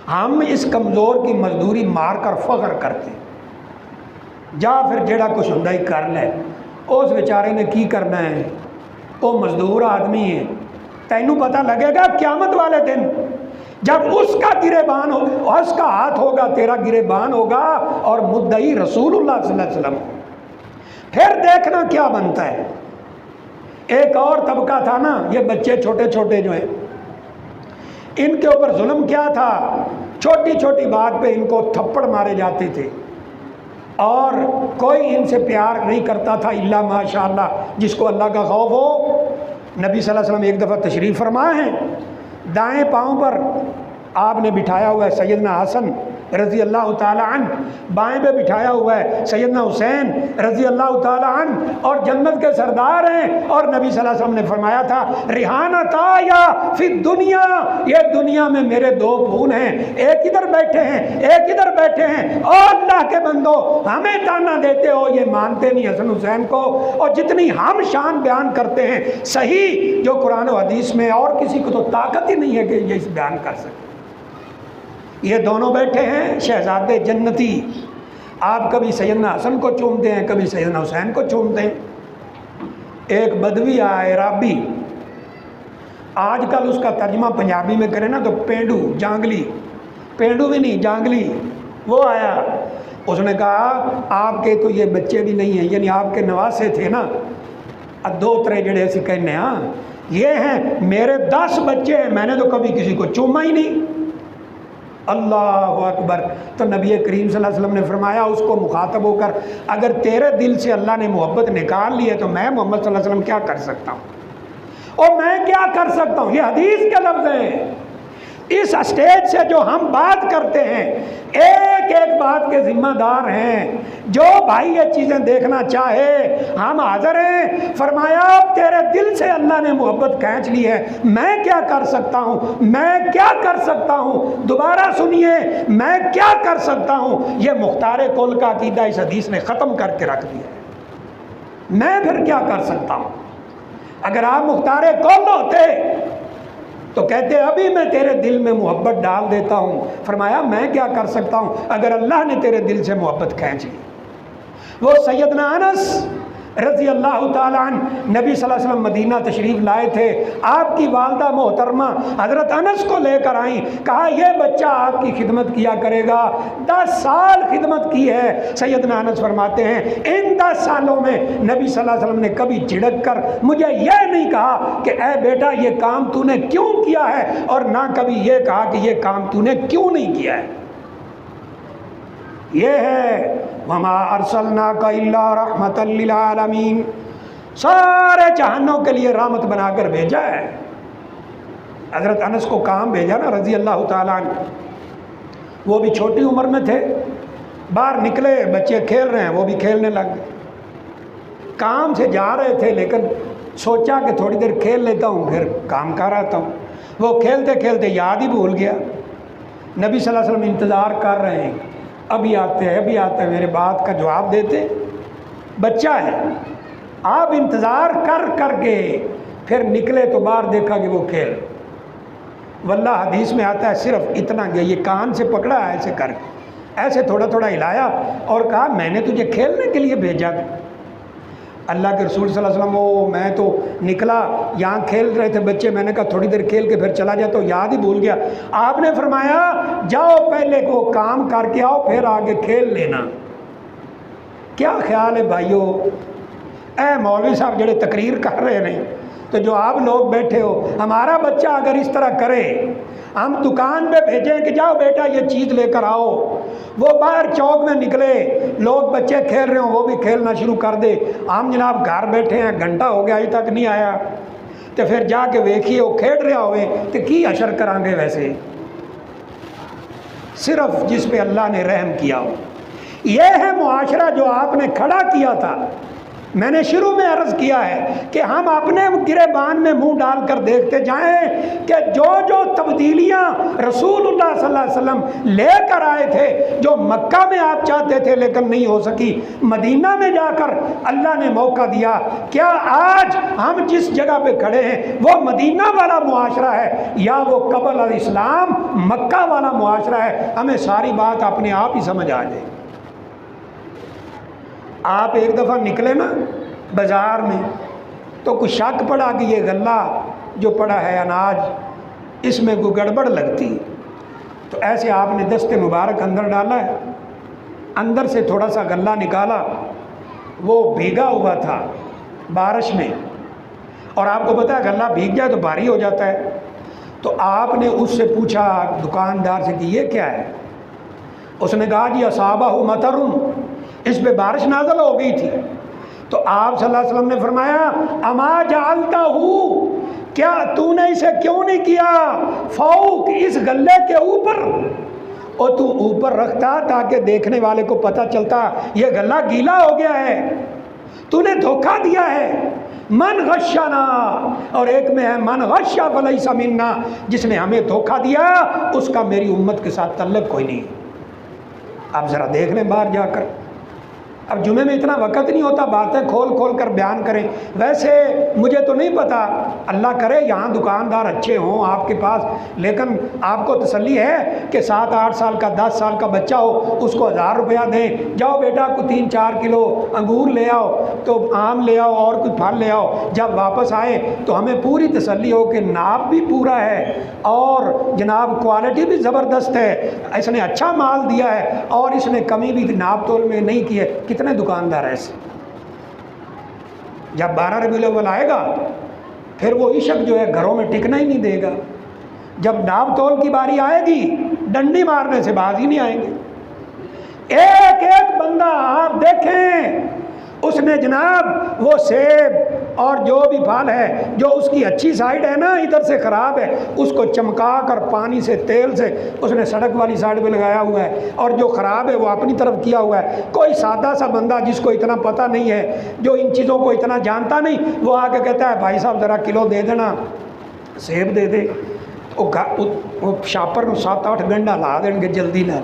हम इस कमज़ोर की मजदूरी मार कर फ़ख्र करते, जा फिर जेड़ा कुछ होंदा ही कर ले। उस बेचारे ने की करना है, वो मजदूर आदमी है। तैनू पता लगेगा क़यामत वाले दिन जब उसका गिरेबान हो, उसका हाथ होगा, तेरा गिरेबान होगा और मुद्दई रसूलुल्लाह सल्लल्लाहु अलैहि वसल्लम। फिर देखना क्या बनता है। एक और तबका था ना, ये बच्चे छोटे छोटे जो हैं, इनके ऊपर जुल्म क्या था? छोटी छोटी बात पे इनको थप्पड़ मारे जाते थे और कोई इनसे प्यार नहीं करता था इल्ला माशाअल्लाह जिसको अल्लाह का खौफ हो। नबी सल्लल्लाहु अलैहि वसल्लम एक दफ़ा तशरीफ़ फरमाए हैं, दाएं पाँव पर आपने बिठाया हुआ है सैयदना हसन रज़ी अल्लाह ताला अन्हु, बाएं पे बिठाया हुआ है सैयदना हुसैन रज़ी अल्लाह ताला अन्हु, और जन्नत के सरदार हैं। और नबी सल्लल्लाहु अलैहि वसल्लम ने फरमाया था, रिहानता या फिर दुनिया, ये दुनिया में मेरे 2 खून हैं, एक इधर बैठे हैं, एक इधर बैठे हैं। और अल्लाह के बंदो, हमें ताना देते हो, ये मानते नहीं हसन हुसैन को, और जितनी हम शान बयान करते हैं सही जो कुरान और हदीस में, और किसी को तो ताकत ही नहीं है कि ये इस बयान कर सके। ये दोनों बैठे हैं शहजादे जन्नती। आप कभी सैयदना हसन को चूमते हैं, कभी सैयदना हुसैन को चूमते हैं। एक बदवी आया एराबी, आजकल उसका तर्जमा पंजाबी में करें ना तो पेंडू जांगली, पेंडू भी नहीं जांगली, वो आया। उसने कहा आपके तो ये बच्चे भी नहीं हैं, यानी आपके नवासे थे ना, 2 तरह जड़े ऐसे कहने, हाँ ये हैं, मेरे 10 बच्चे हैं, मैंने तो कभी किसी को चूमा ही नहीं। अल्लाह अकबर। तो नबी करीम सल्लल्लाहु अलैहि वसल्लम ने फरमाया उसको मुखातब होकर, अगर तेरे दिल से अल्लाह ने मोहब्बत निकाल ली है तो मैं मोहम्मद सल्लल्लाहु अलैहि वसल्लम क्या कर सकता हूँ, और मैं क्या कर सकता हूँ। ये हदीस के लफ्ज़ हैं। इस स्टेज से जो हम बात करते हैं, एक एक बात के जिम्मेदार हैं। जो भाई ये चीज़ें देखना चाहे हम हाज़िर हैं। फरमाया तेरे दिल से अल्लाह ने मोहब्बत खींच ली है, मैं क्या कर सकता हूँ, मैं क्या कर सकता हूँ। दोबारा सुनिए, मैं क्या कर सकता हूँ। ये मुख्तार कुल का अकीदा इस हदीस ने ख़त्म करके रख दिया। मैं फिर क्या कर सकता हूँ। अगर आप मुख्तार कुल होते तो कहते अभी मैं तेरे दिल में मोहब्बत डाल देता हूँ। फरमाया मैं क्या कर सकता हूँ अगर अल्लाह ने तेरे दिल से मोहब्बत खींच ली। वो सैयदना अनस रज़ी अल्लाह ताला अन्हु नबी सल्लल्लाहु अलैहि वसल्लम मदीना तशरीफ़ लाए थे। आपकी वालदा मोहतरमा हज़रत अनस को लेकर आई, कहा यह बच्चा आपकी खिदमत किया करेगा। 10 साल खिदमत की है। सैयदना अनस फरमाते हैं इन 10 सालों में नबी सल्लल्लाहु अलैहि वसल्लम ने कभी झिड़क कर मुझे यह नहीं कहा कि ए बेटा ये काम तूने क्यों किया है, और ना कभी ये कहा कि ये काम तूने क्यों नहीं किया है। ये है वमा अरसलनाका इल्ला रहमतल लिल आलमीन, सारे जहानों के लिए रहमत बनाकर भेजा है। हज़रत अनस को काम भेजा ना रज़ी अल्लाह ताला अन्हु, वो भी छोटी उम्र में थे। बाहर निकले, बच्चे खेल रहे हैं, वो भी खेलने लग गए। काम से जा रहे थे लेकिन सोचा कि थोड़ी देर खेल लेता हूँ फिर काम कर आता हूँ। वो खेलते खेलते याद ही भूल गया। नबी सल्लल्लाहु अलैहि वसल्लम इंतज़ार कर रहे हैं, अभी आते हैं अभी आते हैं, मेरे बात का जवाब देते। बच्चा है, आप इंतज़ार कर कर के फिर निकले तो बाहर देखा कि वो खेल। वल्लाह हदीस में आता है सिर्फ इतना गया, ये कान से पकड़ा ऐसे कर, ऐसे थोड़ा थोड़ा हिलाया और कहा मैंने तुझे खेलने के लिए भेजा। अल्लाह के रसूल सल्लल्लाहु अलैहि वसल्लम, वो मैं तो निकला, यहाँ खेल रहे थे बच्चे, मैंने कहा थोड़ी देर खेल के फिर चला जाता, तो याद ही भूल गया। आपने फरमाया जाओ पहले को काम करके आओ फिर आगे खेल लेना। क्या ख्याल है भाइयों? ए मौलवी साहब जड़े तकरीर कर रहे हैं, तो जो आप लोग बैठे हो, हमारा बच्चा अगर इस तरह करे, हम दुकान पे भेजें कि जाओ बेटा ये चीज़ लेकर आओ, वो बाहर चौक में निकले, लोग बच्चे खेल रहे हो वो भी खेलना शुरू कर दे, हम जनाब घर बैठे हैं घंटा हो गया अभी तक नहीं आया, तो फिर जाके वेखिए वो खेल रहा होवे तो की अशर करांगे। वैसे सिर्फ जिस पे अल्लाह ने रहम किया हो। यह है मुआशरा जो आपने खड़ा किया था। मैंने शुरू में अर्ज़ किया है कि हम अपने गिरेबान में मुंह डालकर देखते जाएं कि जो जो तब्दीलियां रसूलुल्लाह सल्लल्लाहु अलैहि वसल्लम लेकर आए थे, जो मक्का में आप चाहते थे लेकिन नहीं हो सकी, मदीना में जाकर अल्लाह ने मौका दिया। क्या आज हम जिस जगह पे खड़े हैं वो मदीना वाला मुआशरा है या वो कबल अल इस्लाम मक्का वाला मुआशरा है? हमें सारी बात अपने आप ही समझ आ जाए। आप एक दफ़ा निकले ना बाज़ार में तो कुछ शक पड़ा कि ये गल्ला जो पड़ा है अनाज, इसमें कोई गड़बड़ लगती, तो ऐसे आपने दस्ते मुबारक अंदर डाला है, अंदर से थोड़ा सा गल्ला निकाला, वो भीगा हुआ था बारिश में, और आपको पता है गल्ला भीग जाए तो भारी हो जाता है। तो आपने उससे पूछा दुकानदार से कि ये क्या है? उसने कहा जी असाबहु मतरुन, इस पे बारिश नाज़िल हो गई थी। तो आप सल्लल्लाहु अलैहि वसल्लम ने फरमाया अमा जालता हूँ, क्या तूने इसे क्यों नहीं किया फौक, इस गल्ले के ऊपर, और तू ऊपर रखता ताकि देखने वाले को पता चलता ये गल्ला गीला हो गया है, तूने धोखा दिया है। मन गश्शाना, और एक में है मन गश्शा फलैसा मिन्ना, जिसने हमें धोखा दिया उसका मेरी उम्मत के साथ तल्लुक़ कोई नहीं। आप ज़रा देख लें बाहर जाकर। अब जुमे में इतना वक़्त नहीं होता बातें खोल खोल कर बयान करें। वैसे मुझे तो नहीं पता, अल्लाह करे यहाँ दुकानदार अच्छे हों आपके पास, लेकिन आपको तसल्ली है कि 7-8 साल का 10 साल का बच्चा हो उसको 1000 रुपया दें, जाओ बेटा को 3-4 किलो अंगूर ले आओ, तो आम ले आओ और कोई फल ले आओ, जब वापस आए तो हमें पूरी तसल्ली हो कि नाप भी पूरा है और जनाब क्वालिटी भी ज़बरदस्त है, इसने अच्छा माल दिया है और इसने कमी भी नाप तोल में नहीं की है। कितने दुकानदार ऐसे? जब 12 रबीउल अव्वल आएगा फिर वो इशक जो है घरों में टिकना ही नहीं देगा। जब नाप तोल की बारी आएगी डंडी मारने से बाज ही नहीं आएंगे। एक एक बंदा आप देखें, उसने जनाब वो सेब और जो भी फल है, जो उसकी अच्छी साइड है ना इधर से ख़राब है, उसको चमका कर पानी से तेल से उसने सड़क वाली साइड पे लगाया हुआ है, और जो ख़राब है वो अपनी तरफ किया हुआ है। कोई सादा सा बंदा जिसको इतना पता नहीं है, जो इन चीज़ों को इतना जानता नहीं, वो आके कहता है भाई साहब ज़रा किलो दे देना, सेब दे दे, वो शापर 7-8 गंढा ला देंगे जल्दी ना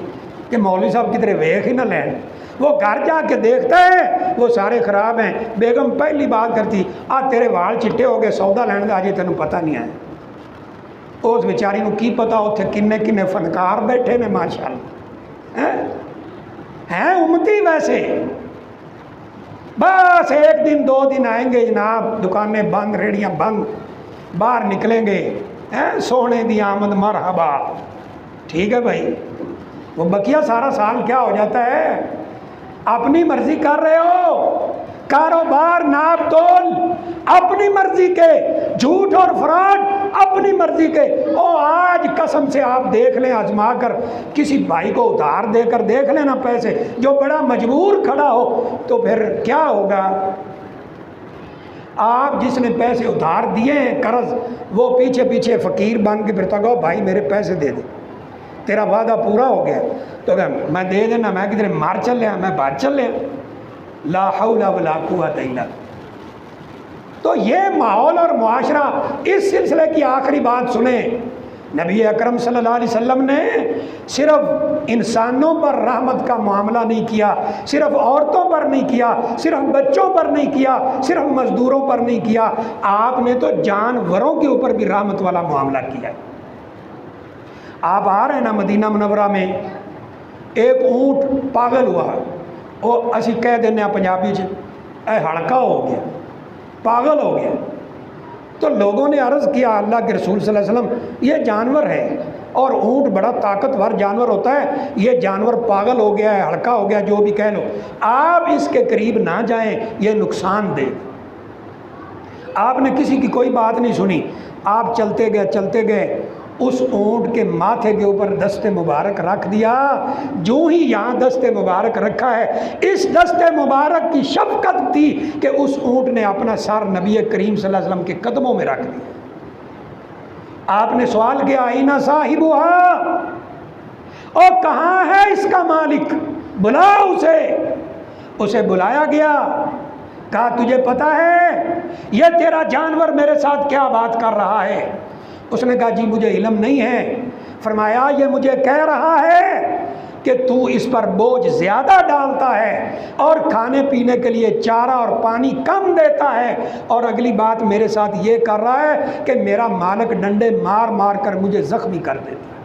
कि मौलवी साहब किधरे वेख ही ना लैन। वो घर जाके देखता है वो सारे ख़राब हैं। बेगम पहली बात करती आ तेरे वाल चिट्टे हो गए, सौदा लैन का अजे तेन पता नहीं है। उस बेचारी को की पता उत्थे किन्ने किन्ने फनकार बैठे ने माशाअल्लाह हैं उम्मती। वैसे बस 1 दिन 2 दिन आएंगे जनाब, दुकानें बंद, रेड़ियाँ बंद, बाहर निकलेंगे हैं सोने दी आमद मरहबा। ठीक है भाई, वो बकिया सारा साल क्या हो जाता है? अपनी मर्जी कर रहे हो, कारोबार नाप तोल अपनी मर्जी के, झूठ और फ्रॉड अपनी मर्जी के। ओ आज कसम से आप देख लें आजमा कर, किसी भाई को उधार देकर देख लेना पैसे, जो बड़ा मजबूर खड़ा हो तो फिर क्या होगा। आप जिसने पैसे उधार दिए हैं कर्ज, वो पीछे पीछे फ़कीर बन के फिरता गो भाई मेरे पैसे दे दे, तेरा वादा पूरा हो गया, तो क्या मैं दे देना, मैं किधरे मार चल लिया, मैं बात चल लिया। ला हौला वला कुव्वता इल्ला। तो ये माहौल और मुआशरा, इस सिलसिले की आखिरी बात सुने, नबी अकरम सल्लल्लाहु अलैहि वसल्लम ने सिर्फ इंसानों पर रहमत का मामला नहीं किया, सिर्फ औरतों पर नहीं किया, सिर्फ बच्चों पर नहीं किया, सिर्फ मजदूरों पर नहीं किया, आपने तो जानवरों के ऊपर भी रहमत वाला मामला किया। आप आ रहे हैं ना मदीना मुनव्वरा में, एक ऊँट पागल हुआ, वो असी कह देने पंजाबी च ए हड़का हो गया, पागल हो गया। तो लोगों ने अर्ज़ किया अल्लाह के रसूल सल्लल्लाहु अलैहि वसल्लम, ये जानवर है और ऊँट बड़ा ताकतवर जानवर होता है, ये जानवर पागल हो गया है, हड़का हो गया, जो भी कह लो, आप इसके करीब ना जाएं, ये नुकसान दे। आपने किसी की कोई बात नहीं सुनी, आप चलते गए, उस ऊँट के माथे के ऊपर दस्ते मुबारक रख दिया। जो ही यहाँ दस्ते मुबारक रखा है, इस दस्ते मुबारक की शफकत थी कि उस ऊँट ने अपना सर नबी करीम सल्लल्लाहु अलैहि वसल्लम के कदमों में रख दिया। आपने सवाल किया आईना साहिबुहा, और कहाँ है इसका मालिक, बुलाओ उसे बुलाया गया। कहा तुझे पता है ये तेरा जानवर मेरे साथ क्या बात कर रहा है? उसने कहा जी मुझे इल्म नहीं है। फरमाया ये मुझे कह रहा है कि तू इस पर बोझ ज़्यादा डालता है और खाने पीने के लिए चारा और पानी कम देता है, और अगली बात मेरे साथ ये कर रहा है कि मेरा मालिक डंडे मार मार कर मुझे ज़ख्मी कर देता है।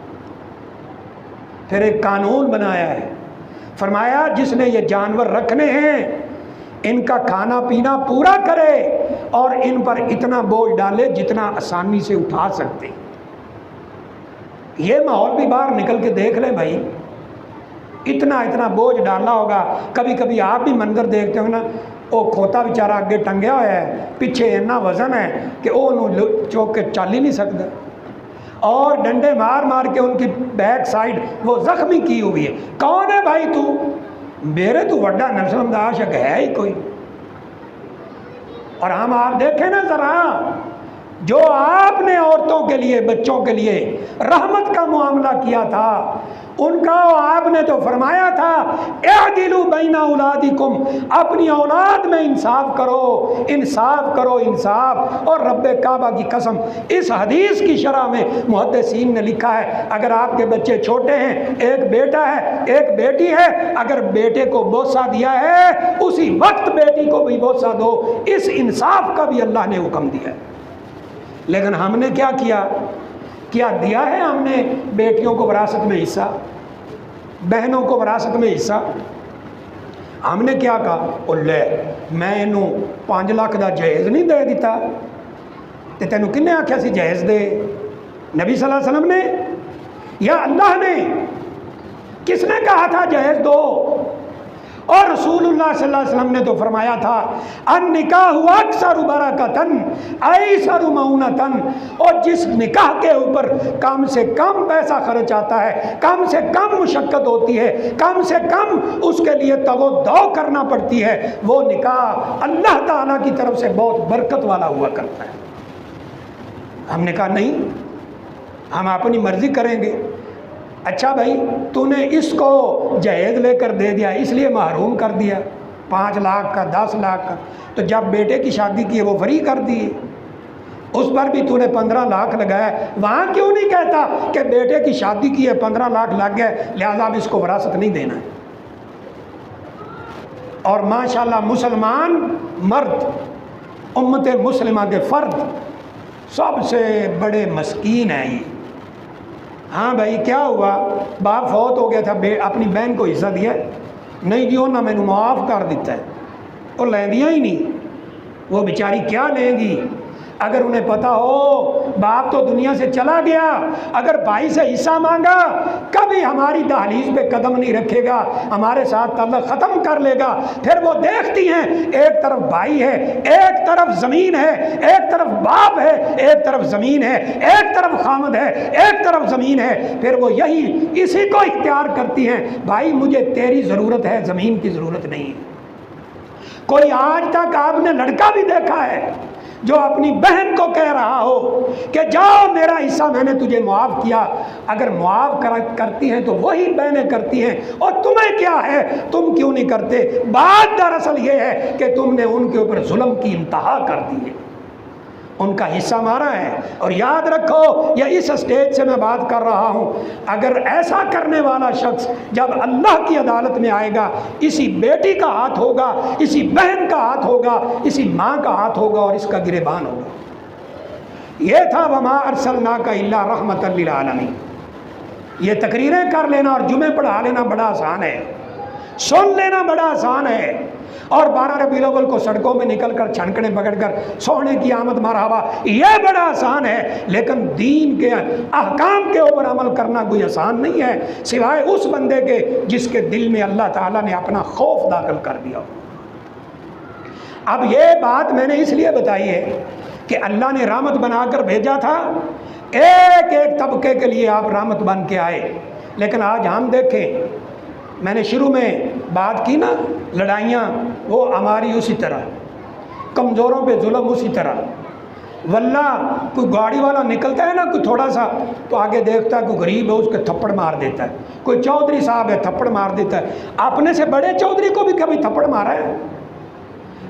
फिर एक कानून बनाया है, फरमाया जिसने ये जानवर रखने हैं इनका खाना पीना पूरा करे और इन पर इतना बोझ डाले जितना आसानी से उठा सकते। ये माहौल भी बाहर निकल के देख लें भाई, इतना बोझ डालना होगा। कभी कभी आप भी मंजर देखते हो ना, वो खोता बेचारा अगे टंगया हुआ है, पीछे इन्ना वजन है कि वो चौक के चल ही नहीं सकता, और डंडे मार मार के उनकी बैक साइड वो जख्मी की हुई है। कौन है भाई तू? मेरे तो वड्डा नस्ल आशिक है ही कोई। और हम आप देखें ना जरा, जो आपने औरतों के लिए, बच्चों के लिए रहमत का मामला किया था, उनका आपने तो फरमाया था इअदिलू बैना औलादिकुम, अपनी औलाद में इंसाफ करो, इंसाफ करो, इंसाफ। और रब्बे काबा की कसम, इस हदीस की शरह में मुहद्दिसीन ने लिखा है अगर आपके बच्चे छोटे हैं, एक बेटा है एक बेटी है, अगर बेटे को बोसा दिया है उसी वक्त बेटी को भी बोसा दो। इस इंसाफ का भी अल्लाह ने हुक्म दिया है। लेकिन हमने क्या किया दिया है हमने बेटियों को विरासत में हिस्सा, बहनों को विरासत में हिस्सा। हमने क्या कहा, ले मैं इनू 5 लाख का जहेज नहीं दे दिता, तो तेनू किन्ने आख्या सी जहेज दे? नबी सल्लल्लाहु अलैहि वसल्लम ने या अल्लाह ने? किसने कहा था जहेज दो? और रसूलुल्लाह सल्लल्लाहु अलैहि वसल्लम ने तो फरमाया था अन निकाह अक्सर बरकतन ऐसर मऊनतन, और जिस निकाह के ऊपर कम से कम पैसा खर्च आता है, कम से कम मुशक्कत होती है, कम से कम उसके लिए तवज्जो करना पड़ती है, वो निकाह अल्लाह ताला की तरफ से बहुत बरकत वाला हुआ करता है। हमने कहा नहीं, हम अपनी मर्जी करेंगे। अच्छा भाई, तूने इसको जहेज लेकर दे दिया, इसलिए महरूम कर दिया 5 लाख का, 10 लाख का, तो जब बेटे की शादी की है वो फ्री कर दिए, उस पर भी तूने 15 लाख लगाया। वहाँ क्यों नहीं कहता कि बेटे की शादी की है 15 लाख लग गए, लिहाजा अब इसको विरासत नहीं देना है? और माशाल्लाह मुसलमान मर्द, उम्मत मुस्लिमा के फ़र्द सबसे बड़े मस्कीन हैं ये। हाँ भाई, क्या हुआ, बाप फौत हो गया था, अपनी बहन को हिस्सा दिया नहीं जी, उन्होंने मैंने माफ़ कर दिता है, वो लेंदिया ही नहीं। वो बेचारी क्या लेंगी? अगर उन्हें पता हो बाप तो दुनिया से चला गया, अगर भाई से हिस्सा मांगा कभी हमारी दहलीज पे कदम नहीं रखेगा, हमारे साथ ताल्लुक ख़त्म कर लेगा। फिर वो देखती हैं एक तरफ भाई है, एक तरफ ज़मीन है, एक तरफ बाप है, एक तरफ ज़मीन है, एक तरफ खामद है, एक तरफ ज़मीन है। फिर वो यही इसी को इख्तियार करती हैं, भाई मुझे तेरी ज़रूरत है, ज़मीन की ज़रूरत नहीं है। कोई आज तक आपने लड़का भी देखा है जो अपनी बहन को कह रहा हो कि जाओ मेरा हिस्सा मैंने तुझे मुआफ़ किया? अगर मुआफ़ करती हैं तो वही बहनें करती हैं, और तुम्हें क्या है, तुम क्यों नहीं करते? बात दरअसल ये है कि तुमने उनके ऊपर जुल्म की इंतहा कर दी है। उनका हिस्सा मारा है। और याद रखो, ये इस स्टेज से मैं बात कर रहा हूँ, अगर ऐसा करने वाला शख्स जब अल्लाह की अदालत में आएगा, इसी बेटी का हाथ होगा, इसी बहन का हाथ होगा, इसी माँ का हाथ होगा और इसका गिरेबान होगा। ये था वमा अरसलनाका इल्ला रहमतल लिल आलमीन। ये तकरीरें कर लेना और जुमे पढ़ा लेना बड़ा आसान है, सुन लेना बड़ा आसान है, और 12 रबीउल अव्वल को सड़कों में निकल कर छनकने पकड़कर सोने की आमद मरहबा, यह बड़ा आसान है। लेकिन दीन के अहकाम के ऊपर अमल करना कोई आसान नहीं है, सिवाय उस बंदे के जिसके दिल में अल्लाह ताला ने अपना खौफ दाखिल कर दिया। अब ये बात मैंने इसलिए बताई है कि अल्लाह ने रहमत बनाकर भेजा था, एक एक तबके के लिए आप रहमत बन के आए। लेकिन आज हम देखें, मैंने शुरू में बात की ना, लड़ाइयाँ वो हमारी उसी तरह, कमज़ोरों पे जुल्म उसी तरह। वल्ला कोई गाड़ी वाला निकलता है ना कोई थोड़ा सा, तो आगे देखता है कोई गरीब है उसके थप्पड़ मार देता है, कोई चौधरी साहब है थप्पड़ मार देता है। अपने से बड़े चौधरी को भी कभी थप्पड़ मारा है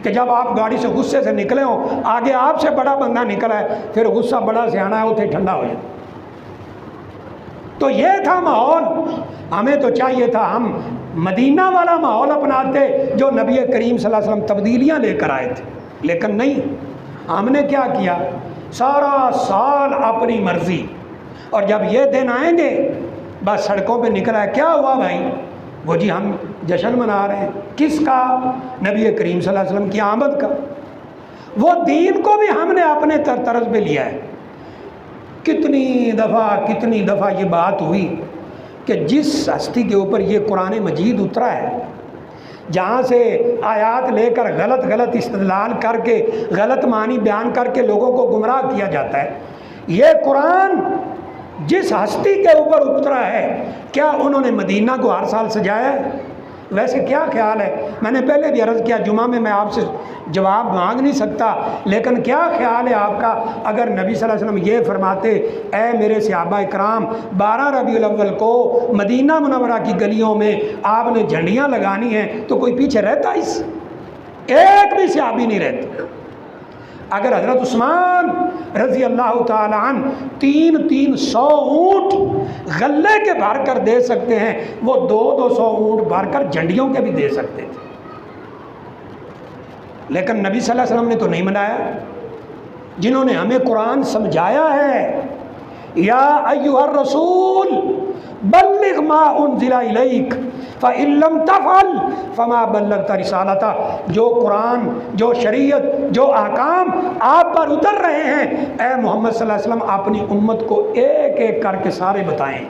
कि जब आप गाड़ी से गुस्से से निकले हो, आगे आपसे बड़ा बंदा निकला है, फिर गुस्सा बड़ा सियाना है उसे ठंडा हो जाए। तो ये था माहौल। हमें तो चाहिए था हम मदीना वाला माहौल अपनाते जो नबी करीम सल्लल्लाहु अलैहि वसल्लम तब्दीलियाँ लेकर आए थे, लेकिन नहीं। हमने क्या किया, सारा साल अपनी मर्जी, और जब ये दिन आएंगे बस सड़कों पे निकला है। क्या हुआ भाई? वो जी हम जश्न मना रहे हैं। किसका? नबी करीम सल्लल्लाहु अलैहि वसल्लम की आमद का। वो दीन को भी हमने अपने तर्ज पे लिया है। कितनी दफ़ा ये बात हुई कि जिस हस्ती के ऊपर ये कुरान मजीद उतरा है, जहाँ से आयात लेकर गलत इस्तेदलाल करके गलत मानी बयान करके लोगों को गुमराह किया जाता है, ये कुरान जिस हस्ती के ऊपर उतरा है, क्या उन्होंने मदीना को हर साल सजाया है? वैसे क्या ख्याल है? मैंने पहले भी अर्ज़ किया, जुमा में मैं आपसे जवाब मांग नहीं सकता, लेकिन क्या ख्याल है आपका अगर नबी सल्लल्लाहु अलैहि वसल्लम ये फरमाते, ए मेरे सहाबा इकराम, 12 रबीउल अव्वल को मदीना मुनव्वरा की गलियों में आपने झंडियाँ लगानी हैं, तो कोई पीछे रहता? इस एक भी सहाबी नहीं रहते। अगर हज़रत उस्मान रज़ी अल्लाह ताला अन्हु 300 ऊँट गले के भर कर दे सकते हैं, वो 200 ऊँट भर कर झंडियों के भी दे सकते थे। लेकिन नबी सल्लल्लाहु अलैहि वसल्लम ने तो नहीं मनाया, जिन्होंने हमें कुरान समझाया है, या अय्युहर रसूल बल्लिग मा उन्ज़िला इलैक फ़इल्लम तफ़अल फ़मा बल्लग़्ता रिसालता। जो कुरान, जो शरीयत, जो अहकाम आप पर उतर रहे हैं, ए मोहम्मद सल्लल्लाहु अलैहि वसल्लम अपनी उम्मत को एक एक करके सारे बताएं।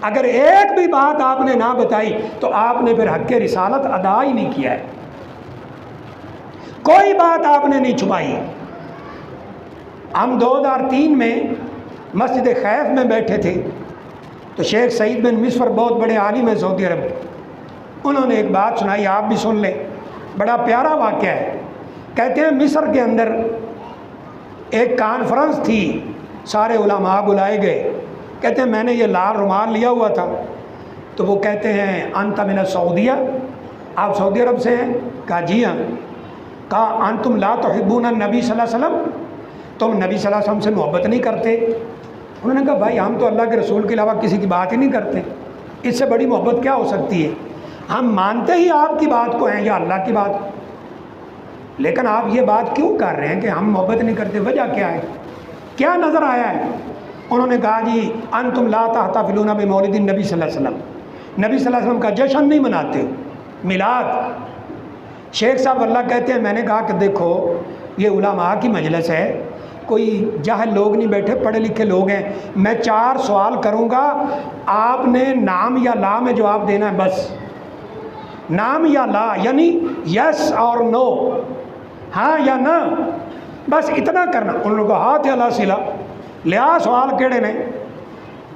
अगर एक भी बात आपने ना बताई तो आपने फिर हक़ रिसालत अदा ही नहीं किया है। कोई बात आपने नहीं छुपाई। हम 2003 में मस्जिद खैफ में बैठे थे, तो शेख सईद बिन मिस्र बहुत बड़े आलिम हैं सऊदी अरब, उन्होंने एक बात सुनाई, आप भी सुन लें, बड़ा प्यारा वाक़या है। कहते हैं मिस्र के अंदर एक कॉन्फ्रेंस थी, सारे उलमा बुलाए गए। कहते हैं मैंने ये लाल रुमाल लिया हुआ था, तो वो कहते हैं अंत मिन सऊदिया, आप सऊदी अरब से हैं? कहा जी हाँ। कहा अंतुम ला तुहिब्बून नबी सल्लल्लाहु अलैहि वसल्लम, तुम नबी सल्लल्लाहु अलैहि वसल्लम से मोहब्बत नहीं करते? उन्होंने कहा भाई हम तो अल्लाह के रसूल के अलावा किसी की बात ही नहीं करते, इससे बड़ी मोहब्बत क्या हो सकती है? हम मानते ही आपकी बात को हैं या अल्लाह की बात, लेकिन आप ये बात क्यों कर रहे हैं कि हम मोहब्बत नहीं करते? वजह क्या है? क्या नज़र आया है? उन्होंने कहा जी अंतुम ला तहतफिलूना बिमौलिदिन नबी सल्लल्लाहु अलैहि वसल्लम, नबी सल्लल्लाहु अलैहि वसल्लम का जश्न नहीं मनाते, मिलाद। शेख साहब अल्लाह कहते हैं, मैंने कहा कि देखो ये उलमा की मजलिस है, कोई जाहिल लोग नहीं बैठे, पढ़े लिखे लोग हैं। मैं 4 सवाल करूँगा, आपने नाम या ला में जवाब देना है, बस नाम या ला, यानी यस और नो, हाँ या ना, बस इतना करना। उन्होंने कहा हाथ अला सिला, लिया सवाल केड़े ने?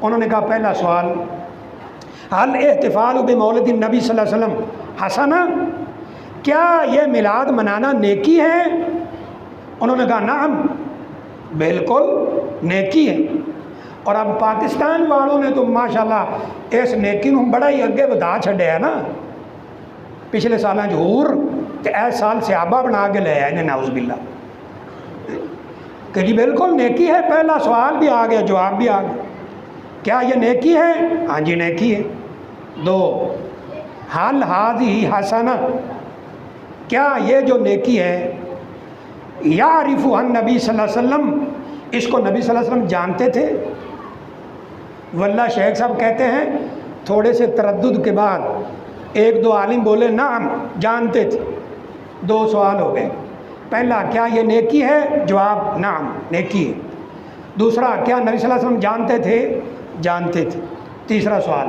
उन्होंने कहा पहला सवाल, हल एहतिफाल बिमौलिदिन नबी सल्लल्लाहु अलैहि वसल्लम हसना, क्या ये मिलाद मनाना नेकी है? उन्होंने कहा नाम, बिल्कुल नेकी है। और अब पाकिस्तान वालों ने तो माशाल्लाह इस नेकी को बड़ा ही अगे बढ़ा छड़े है ना। पिछले साल जहूर तो इस साल सहाबा बना के ले आए ने, नाउज़ बिल्ला। कि जी बिल्कुल नेकी है। पहला सवाल भी आ गया, जवाब भी आ गया। क्या ये नेकी है? हाँ जी नेकी है। 2, हल हाज़िही हसना, क्या ये जो नेकी है यारिफुहन नबी सल्लल्लाहु अलैहि वसल्लम, इसको नबी सल्लल्लाहु अलैहि वसल्लम जानते थे? वल्ला शेख साहब कहते हैं थोड़े से तरद्दुद के बाद 1-2 आलिम बोले नाम जानते थे। 2 सवाल हो गए। पहला, क्या ये नेकी है? जवाब नाम नेकी है। दूसरा, क्या नबी सल्लल्लाहु अलैहि वसल्लम जानते थे? जानते थे। तीसरा सवाल,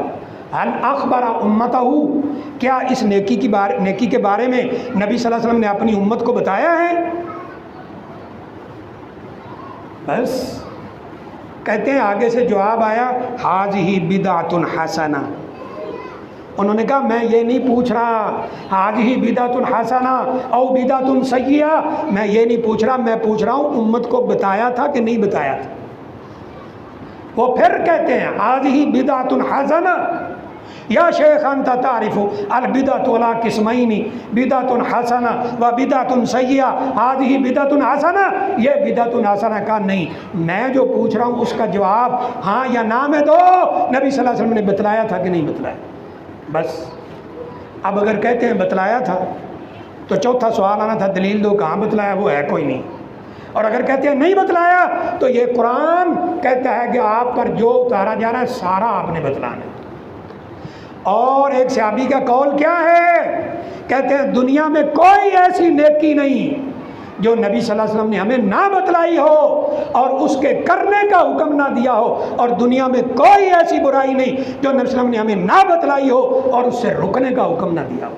हल अखबरा उम्मतहू, क्या इस नेकी के बारे में नबी सल्लल्लाहु अलैहि वसल्लम ने अपनी उम्मत को बताया है? बस कहते हैं आगे से जवाब आया हाज़िही बिदअतुन हसना। उन्होंने कहा मैं ये नहीं पूछ रहा हाज़िही बिदअतुन हसना औ बिदअतुन सय्यिआ, मैं ये नहीं पूछ रहा, मैं पूछ रहा हूँ उम्मत को बताया था कि नहीं बताया था। वो फिर कहते हैं हाज़िही बिदअतुन हसना या शेख अंत तारिफु अल बिदअतु अला किस्मैनी बिदअतुन हसना व बिदअतुन सय्यिआ हाज़िही बिदअतुन हसना, ये बिदअतुन हसना का नहीं। मैं जो पूछ रहा हूँ उसका जवाब हाँ या ना में दो। नबी सल्लल्लाहु अलैहि वसल्लम ने बतलाया था कि नहीं बतलाया? बस। अब अगर कहते हैं बतलाया था तो चौथा सवाल आना था दलील दो, कहाँ बतलाया? वो है कोई नहीं। और अगर कहते हैं नहीं बतलाया तो ये कुरान कहता है कि आप पर जो उतारा जा रहा है सारा आपने बतलाना है। और एक सहाबी का कौल क्या है? कहते हैं दुनिया में कोई ऐसी नेकी नहीं जो नबी सल्लल्लाहु अलैहि वसल्लम ने हमें ना बतलाई हो और उसके करने का हुक्म ना दिया हो, और दुनिया में कोई ऐसी बुराई नहीं जो नबी सल्लल्लाहु अलैहि वसल्लम ने हमें ना बतलाई हो और उससे रुकने का हुक्म ना दिया हो।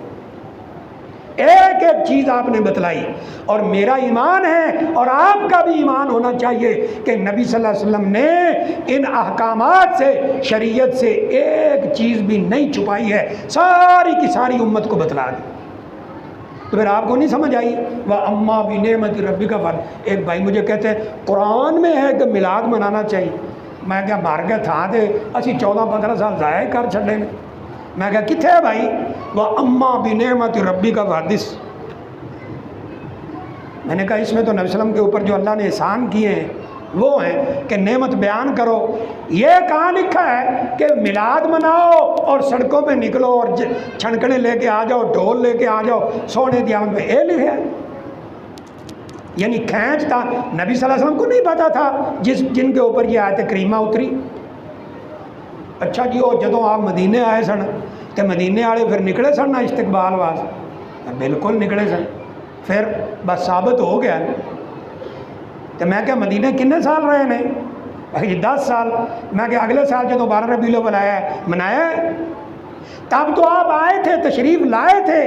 एक एक चीज़ आपने बतलाई। और मेरा ईमान है और आपका भी ईमान होना चाहिए कि नबी सल्लल्लाहु अलैहि वसल्लम ने इन अहकामात से, शरीयत से एक चीज़ भी नहीं छुपाई है, सारी की सारी उम्मत को बतला दी। तो फिर आपको नहीं समझ आई? वह अम्मा भी नेमत रब्बी का फल। एक भाई मुझे कहते हैं कुरान में है कि मिलाद मनाना चाहिए। मैं क्या मार गया था दे असी 14-15 साल ज़ाया कर छड़े ने। मैं क्या किथे है भाई? वह अम्मा भी नेमत रब्बी का वादिस। मैंने कहा इसमें तो नबी सल्लम के ऊपर जो अल्लाह ने एहसान किए हैं वो हैं कि नेमत बयान करो। ये कहाँ लिखा है कि मिलाद मनाओ और सड़कों पे निकलो और छनकने लेके आ जाओ, ढोल लेके आ जाओ सोने दिया में? ये लिखा है। यानी खैंच था नबी सल्लल्लाहु अलैहि वसल्लम को नहीं पता था जिनके ऊपर ये आयत करीमा उतरी। अच्छा जी, और जदों आप मदीने आए सन तो मदीने वाले फिर निकले सन ना इस्तकबाल वास्ते? बिल्कुल निकले सन। फिर बस साबित हो गया। तो मैं क्या मदीने कितने साल रहे ने? 10 साल। मैं क्या अगले साल जो 12 रबीउल अव्वल आया मनाया, तब तो आप आए थे, तशरीफ़ लाए थे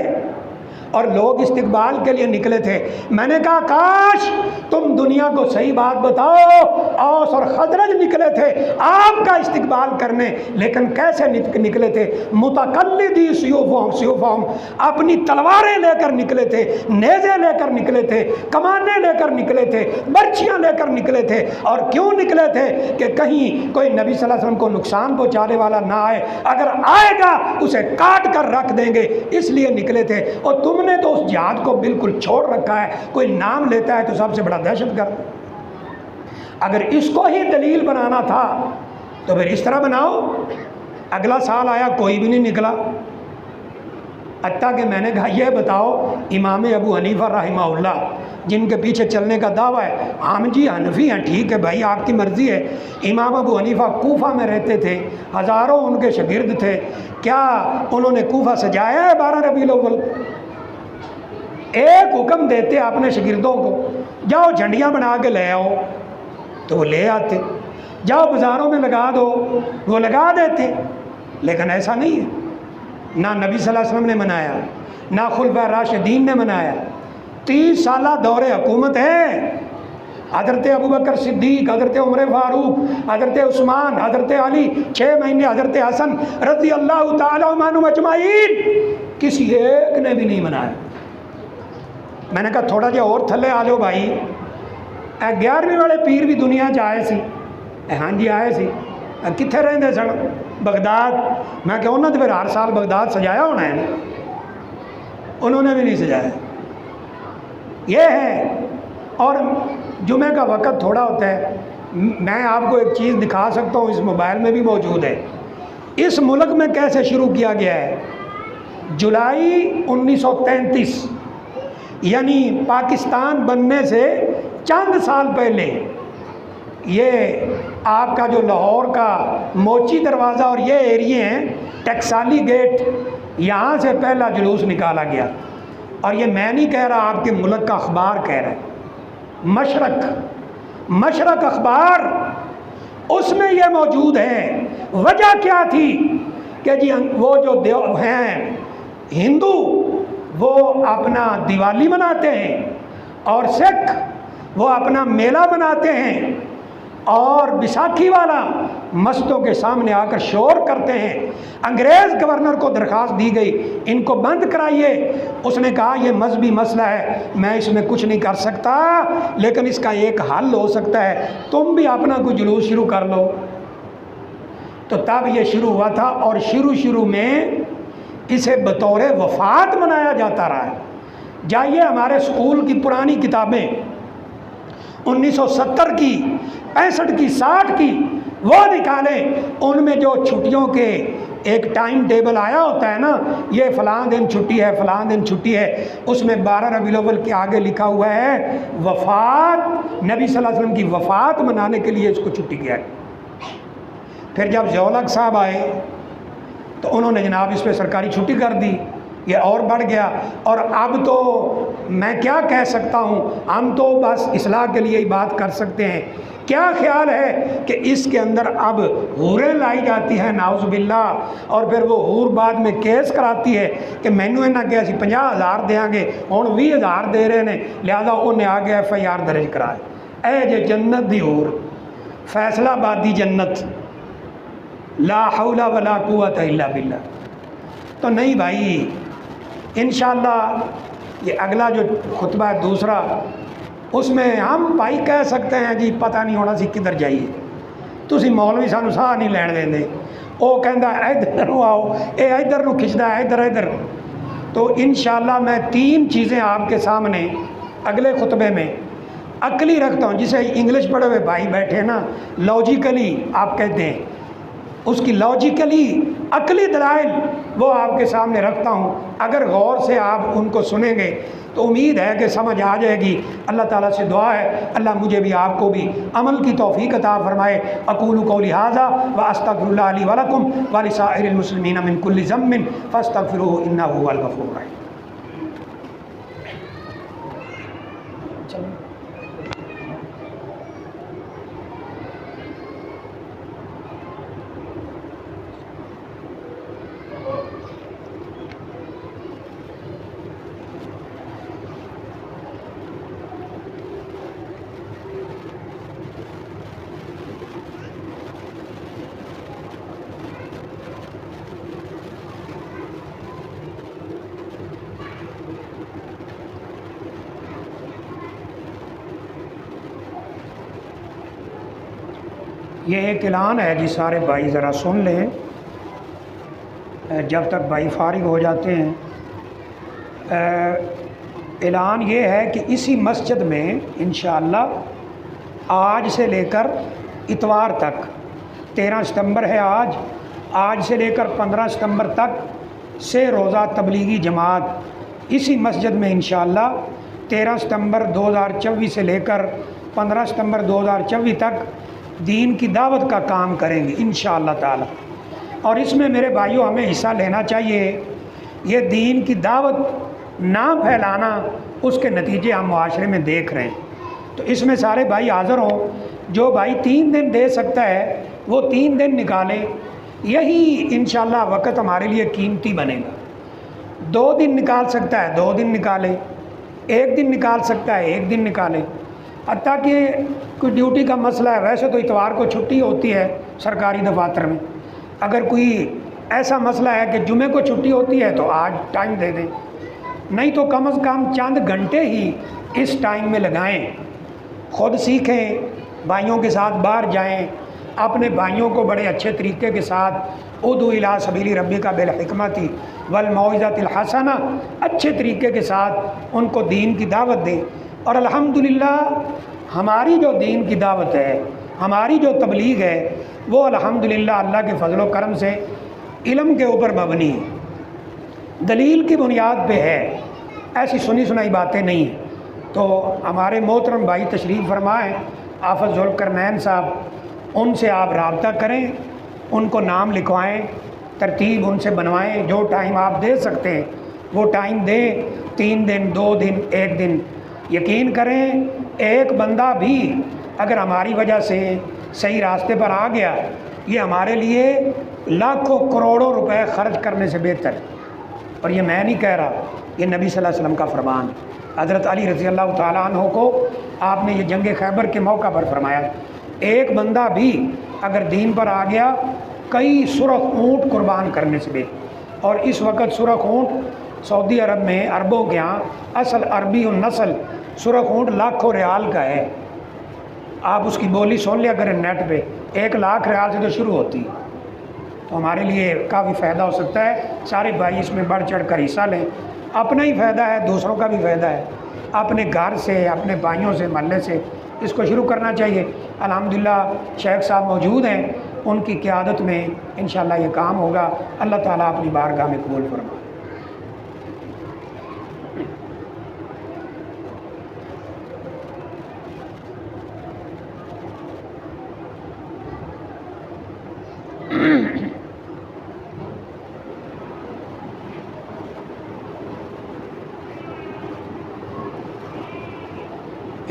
और लोग इस्तकबाल के लिए निकले थे। मैंने कहा काश तुम दुनिया को सही बात बताओ। औस और खजरज निकले थे आपका इस्तकबाल करने, लेकिन कैसे निकले थे? मुतकल्लिदी सियुफ़हुम, अपनी तलवारें लेकर निकले थे, नेज़े लेकर निकले थे, कमाने लेकर निकले थे, बर्छियाँ लेकर निकले थे। और क्यों निकले थे? कि कहीं कोई नबी सल्लल्लाहु अलैहि वसल्लम को नुकसान पहुँचाने वाला ना आए, अगर आएगा उसे काट कर रख देंगे, इसलिए निकले थे। और तुमने तो उस जिहाद को बिल्कुल छोड़ रखा है। कोई नाम लेता है तो सबसे बड़ा दहशतगर्द। अगर इसको ही दलील बनाना था तो फिर इस तरह बनाओ। अगला साल आया कोई भी नहीं निकला। हत्ता कि मैंने कहा यह बताओ इमाम अबू हनीफा रहमहुल्लाह जिनके पीछे चलने का दावा है, हम जी हनफी हैं, ठीक है भाई आपकी मर्ज़ी है। इमाम अबू हनीफा कूफा में रहते थे, हज़ारों उनके शागिर्द थे। क्या उन्होंने कूफा सजाया है 12 रबीउल अव्वल? एक हुक्म देते अपने शागिर्दों को, जाओ झंडियाँ बना के ले आओ, तो वो ले आते। जाओ बाज़ारों में लगा दो, वो लगा देते। लेकिन ऐसा नहीं है। ना नबी सल्लल्लाहु अलैहि वसल्लम ने मनाया, ना खुलफाए राशिदीन ने मनाया। 30 साल दौरे हुकूमत है। हज़रत अबू बकर सिद्दीक, हज़रत उमर फारूक, हज़रत उस्मान, हज़रत अली, 6 महीने हज़रत हसन रज़ी अल्लाह तआला अन्हुम अजमाइन, किसी एक ने भी नहीं मनाया। मैंने कहा थोड़ा जिहा और थले आ जाओ भाई। 11वीं वाले पीर भी दुनिया च आए सी। हाँ जी आए सी। कित्थे रहिंदे सन? बगदाद। मैं क्या उन्होंने तो फिर हर साल बगदाद सजाया होना है? उन्होंने भी नहीं सजाया। ये है। और जुमे का वक़्त थोड़ा होता है। मैं आपको एक चीज़ दिखा सकता हूँ, इस मोबाइल में भी मौजूद है। इस मुल्क में कैसे शुरू किया गया है। जुलाई 1933 यानी पाकिस्तान बनने से चंद साल पहले ये आपका जो लाहौर का मोची दरवाज़ा और ये एरिए हैं, टकसाली गेट, यहाँ से पहला जुलूस निकाला गया। और ये मैं नहीं कह रहा, आपके मुल्क का अखबार कह रहा है। मशरक अखबार, उसमें यह मौजूद है। वजह क्या थी कि जी वो जो हैं हिंदू वो अपना दिवाली मनाते हैं और सिख वो अपना मेला मनाते हैं, और बैसाखी वाला मस्जिदों के सामने आकर शोर करते हैं। अंग्रेज़ गवर्नर को दरख्वास्त दी गई, इनको बंद कराइए। उसने कहा यह मजहबी मसला है, मैं इसमें कुछ नहीं कर सकता, लेकिन इसका एक हल हो सकता है, तुम भी अपना कोई जुलूस शुरू कर लो। तो तब ये शुरू हुआ था, और शुरू में इसे बतौर वफ़ात मनाया जाता रहा है। जाइए हमारे स्कूल की पुरानी किताबें 1970 की, 65 की, 60 की, वो निकालें। उनमें जो छुट्टियों के एक टाइम टेबल आया होता है ना, ये फ़लाँ दिन छुट्टी है, फ़लाँ दिन छुट्टी है, उसमें 12 रबीउल अव्वल के आगे लिखा हुआ है वफ़ात, नबी सल्लल्लाहु अलैहि वसल्लम की वफ़ात मनाने के लिए इसको छुट्टी किया है। फिर जब ज़िया-उल-हक़ साहब आए तो उन्होंने जनाब इस पर सरकारी छुट्टी कर दी, ये और बढ़ गया। और अब तो मैं क्या कह सकता हूँ, हम तो बस इस्लाह के लिए ही बात कर सकते हैं। क्या ख्याल है कि इसके अंदर अब हूरें लाई जाती हैं, नाउज़ बिल्लाह, और फिर वो हूर बाद में केस कराती है कि मैनू इन्हें कहा सी 50,000 देंगे, हुण 20,000 दे रहे हैं, लिहाजा उन्हें आगे FIR दर्ज कराए। ए जे जन्नत दी हूर, फैसलाबादी जन्नत, ला हौला वला कुव्वता इल्ला बिल्लाह। तो नहीं भाई, इंशाअल्लाह ये अगला जो खुतबा है दूसरा, उसमें हम भाई कह सकते हैं जी पता नहीं होना सी किधर जाइए, तुसी मौलवी सानू साह नहीं लैण देंदे, वो कहंदा इधर आओ, ये इधर नूं खिंचदा है, इधर। तो इंशाअल्लाह मैं 3 चीज़ें आपके सामने अगले खुतबे में अकली रखता हूँ, जिसे इंग्लिश पढ़े हुए भाई बैठे ना, लॉजिकली आप कहते हैं, उसकी लॉजिकली अकली दलाइल वो आपके सामने रखता हूँ। अगर गौर से आप उनको सुनेंगे तो उम्मीद है कि समझ आ जाएगी। अल्लाह ताला से दुआ है अल्लाह मुझे भी आपको भी अमल की तौफीक अता फरमाए। अक़ूलु क़ौली हाज़ा व अस्तग़फ़िरुल्लाह ली व लकुम व लिसाइरिल मुस्लिमीन मिन कुल्लि ज़म्बिन फ़स्तग़फ़िरूहु इन्नहु हुवल गफ़ूरुर रहीम। ये एक ऐलान है जी, सारे भाई ज़रा सुन लें जब तक भाई फारिग हो जाते हैं। ऐलान ये है कि इसी मस्जिद में इंशाअल्लाह आज से लेकर इतवार तक, 13 सितंबर है आज से लेकर 15 सितंबर तक से रोज़ा तबलीगी जमात इसी मस्जिद में इंशाअल्लाह 13 सितंबर 2024 से लेकर 15 सितंबर 2024 तक दीन की दावत का काम करेंगे इंशाअल्लाह ताला। और इसमें मेरे भाइयों हमें हिस्सा लेना चाहिए। ये दीन की दावत ना फैलाना, उसके नतीजे हम मुआशरे में देख रहे हैं। तो इसमें सारे भाई हाज़िर हों। जो भाई 3 दिन दे सकता है वो 3 दिन निकाले, यही इंशाअल्लाह वक़्त हमारे लिए कीमती बनेगा। 2 दिन निकाल सकता है 2 दिन निकाले, 1 दिन निकाल सकता है 1 दिन निकाले। हत्ता कि कोई ड्यूटी का मसला है, वैसे तो इतवार को छुट्टी होती है सरकारी दफातर में, अगर कोई ऐसा मसला है कि जुमे को छुट्टी होती है तो आज टाइम दे दें, नहीं तो कम से कम चंद घंटे ही इस टाइम में लगाएं। ख़ुद सीखें, भाइयों के साथ बाहर जाएं, अपने भाइयों को बड़े अच्छे तरीके के साथ उदू इला सबीली रब्बिका बिल हिकमति वल मौइज़तिल हसना, अच्छे तरीके के साथ उनको दीन की दावत दें। और अल्हम्दुलिल्लाह हमारी जो दीन की दावत है, हमारी जो तबलीग है, वो अल्हम्दुलिल्लाह अल्लाह के फजल व करम से इल्म के ऊपर मबनी है, दलील की बुनियाद पे है, ऐसी सुनी सुनाई बातें नहीं हैं। तो हमारे मोहतरम भाई तशरीफ़ फरमाएँ आफ़त ज़ुल्करनैन साहब, उनसे आप रब्ता करें, उनको नाम लिखवाएं, तरतीब उनसे बनवाएं, जो टाइम आप दे सकते हैं वो टाइम दें, 3 दिन 2 दिन 1 दिन। यकीन करें एक बंदा भी अगर हमारी वजह से सही रास्ते पर आ गया, ये हमारे लिए लाखों करोड़ों रुपए खर्च करने से बेहतर है। और ये मैं नहीं कह रहा, ये नबी सल्लल्लाहु अलैहि वसल्लम का फरमान है। हज़रत अली रज़ी अल्लाह तआला अन्हु को आपने ये जंग खैबर के मौका पर फरमाया, एक बंदा भी अगर दीन पर आ गया, कई सुरख ऊँट कुर्बान करने से बेहतर। और इस वक्त सुरख ऊँट सऊदी अरब में, अरबों के यहाँ असल अरबी और नस्ल सुरख ऊँट लाखों रियाल का है। आप उसकी बोली सुन लिया करें नेट पे, 1 लाख रियाल से तो शुरू होती है। तो हमारे लिए काफ़ी फ़ायदा हो सकता है। सारे भाई इसमें बढ़ चढ़ कर हिस्सा लें, अपना ही फ़ायदा है, दूसरों का भी फ़ायदा है। अपने घर से, अपने भाइयों से, महल्ले से इसको शुरू करना चाहिए। अल्हम्दुलिल्लाह शेख साहब मौजूद हैं, उनकी क़यादत में इंशाअल्लाह ये काम होगा। अल्लाह ताला अपनी बारगाह में कबूल फरमाए।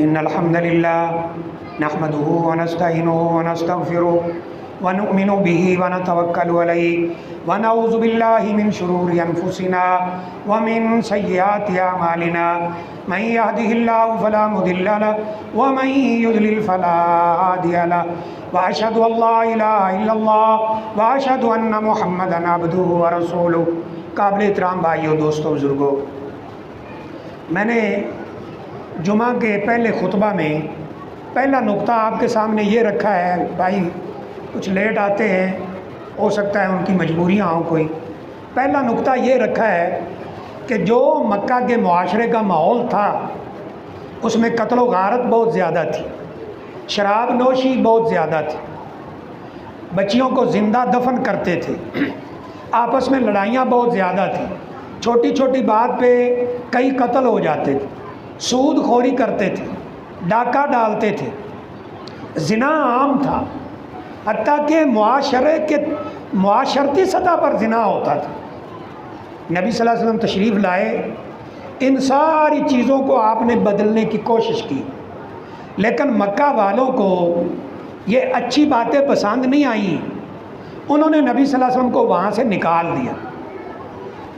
इन्नल हम्दुलिल्लाह नहमदुहु व नस्तईनुहु व नस्तगफिरुहु व नुमिनु बिही व नतवक्कलु अलैहि व नऊज़ु बिल्लाहि मिन शुरूरि अनफुसिना व मिन सय्यिआति अमालिना मन यहदिहिल्लाहु फला मुदिल्ल लहु व मन युद्लिल फला हादिय लहु व अशहदु अल्ला इलाहा इल्लल्लाह व अशहदु अन्न मुहम्मदन अब्दुहु व रसूलुहु। काबिल एहतराम भाइयों, दोस्तों, बुज़ुर्गों, मैंने जुमा के पहले खुतबा में पहला नुक्ता आपके सामने ये रखा है। भाई कुछ लेट आते हैं, हो सकता है उनकी मजबूरियाँ हों कोई। पहला नुक्ता ये रखा है कि जो मक्का के मुआशरे का माहौल था उसमें कत्ल व गारत बहुत ज़्यादा थी, शराब नोशी बहुत ज़्यादा थी, बच्चियों को ज़िंदा दफन करते थे, आपस में लड़ाइयाँ बहुत ज़्यादा थी, छोटी छोटी बात पे कई कत्ल हो जाते थे, सूद खोरी करते थे, डाका डालते थे, ज़िना आम था, हत्ता कि मुआशरे के मुआशरती सतह पर ज़िना होता था। नबी सल्लल्लाहु अलैहि वसल्लम तशरीफ़ लाए, इन सारी चीज़ों को आपने बदलने की कोशिश की, लेकिन मक्का वालों को ये अच्छी बातें पसंद नहीं आई। उन्होंने नबी सल्लल्लाहु अलैहि वसल्लम को वहाँ से निकाल दिया।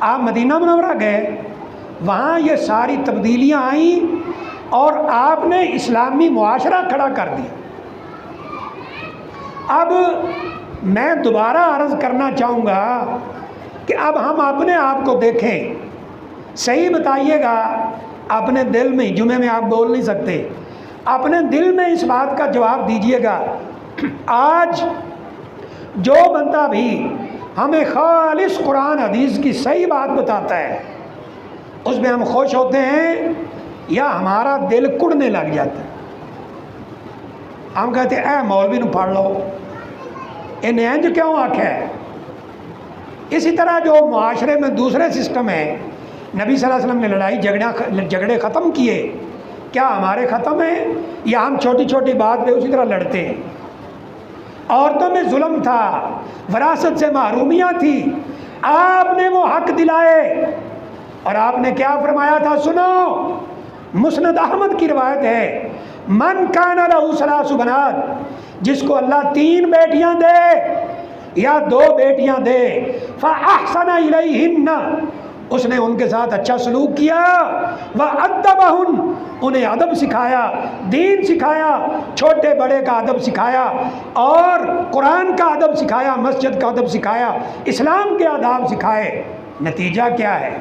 आप मदीना मुनव्वरा गए, वहाँ ये सारी तब्दीलियाँ आईं और आपने इस्लामी मुआशरा खड़ा कर दिया। अब मैं दोबारा अर्ज़ करना चाहूँगा कि अब हम अपने आप को देखें, सही बताइएगा। अपने दिल में, जुमे में आप बोल नहीं सकते, अपने दिल में इस बात का जवाब दीजिएगा। आज जो बंदा भी हमें खालिस कुरान हदीस की सही बात बताता है, उसमें हम खुश होते हैं या हमारा दिल कुड़ने लग जाता है। हम कहते हैं ए मौलवी नूं पढ़ लो, इन्हें इंज क्यों आख्या है। इसी तरह जो मुआशरे में दूसरे सिस्टम है, नबी सल्लल्लाहु अलैहि वसल्लम ने लड़ाई झगड़े ख़त्म किए, क्या हमारे ख़त्म हैं या हम छोटी छोटी बात पे उसी तरह लड़ते हैं। औरतों में जुल्म था, विरासत से महरूमियाँ थी, आपने वो हक दिलाए और आपने क्या फरमाया था, सुनो। मुस्नद अहमद की रिवायत है, मन काना लहू सलासु बनात, जिसको अल्लाह 3 बेटियां दे या 2 बेटियां दे, फ़अहसन इलैहिन्ना, उसने उनके साथ अच्छा सलूक किया, व अद्दबहुन, उन्हें अदब सिखाया, दीन सिखाया, छोटे बड़े का अदब सिखाया और कुरान का अदब सिखाया, मस्जिद का अदब सिखाया, इस्लाम के आदाब सिखाए। नतीजा क्या है,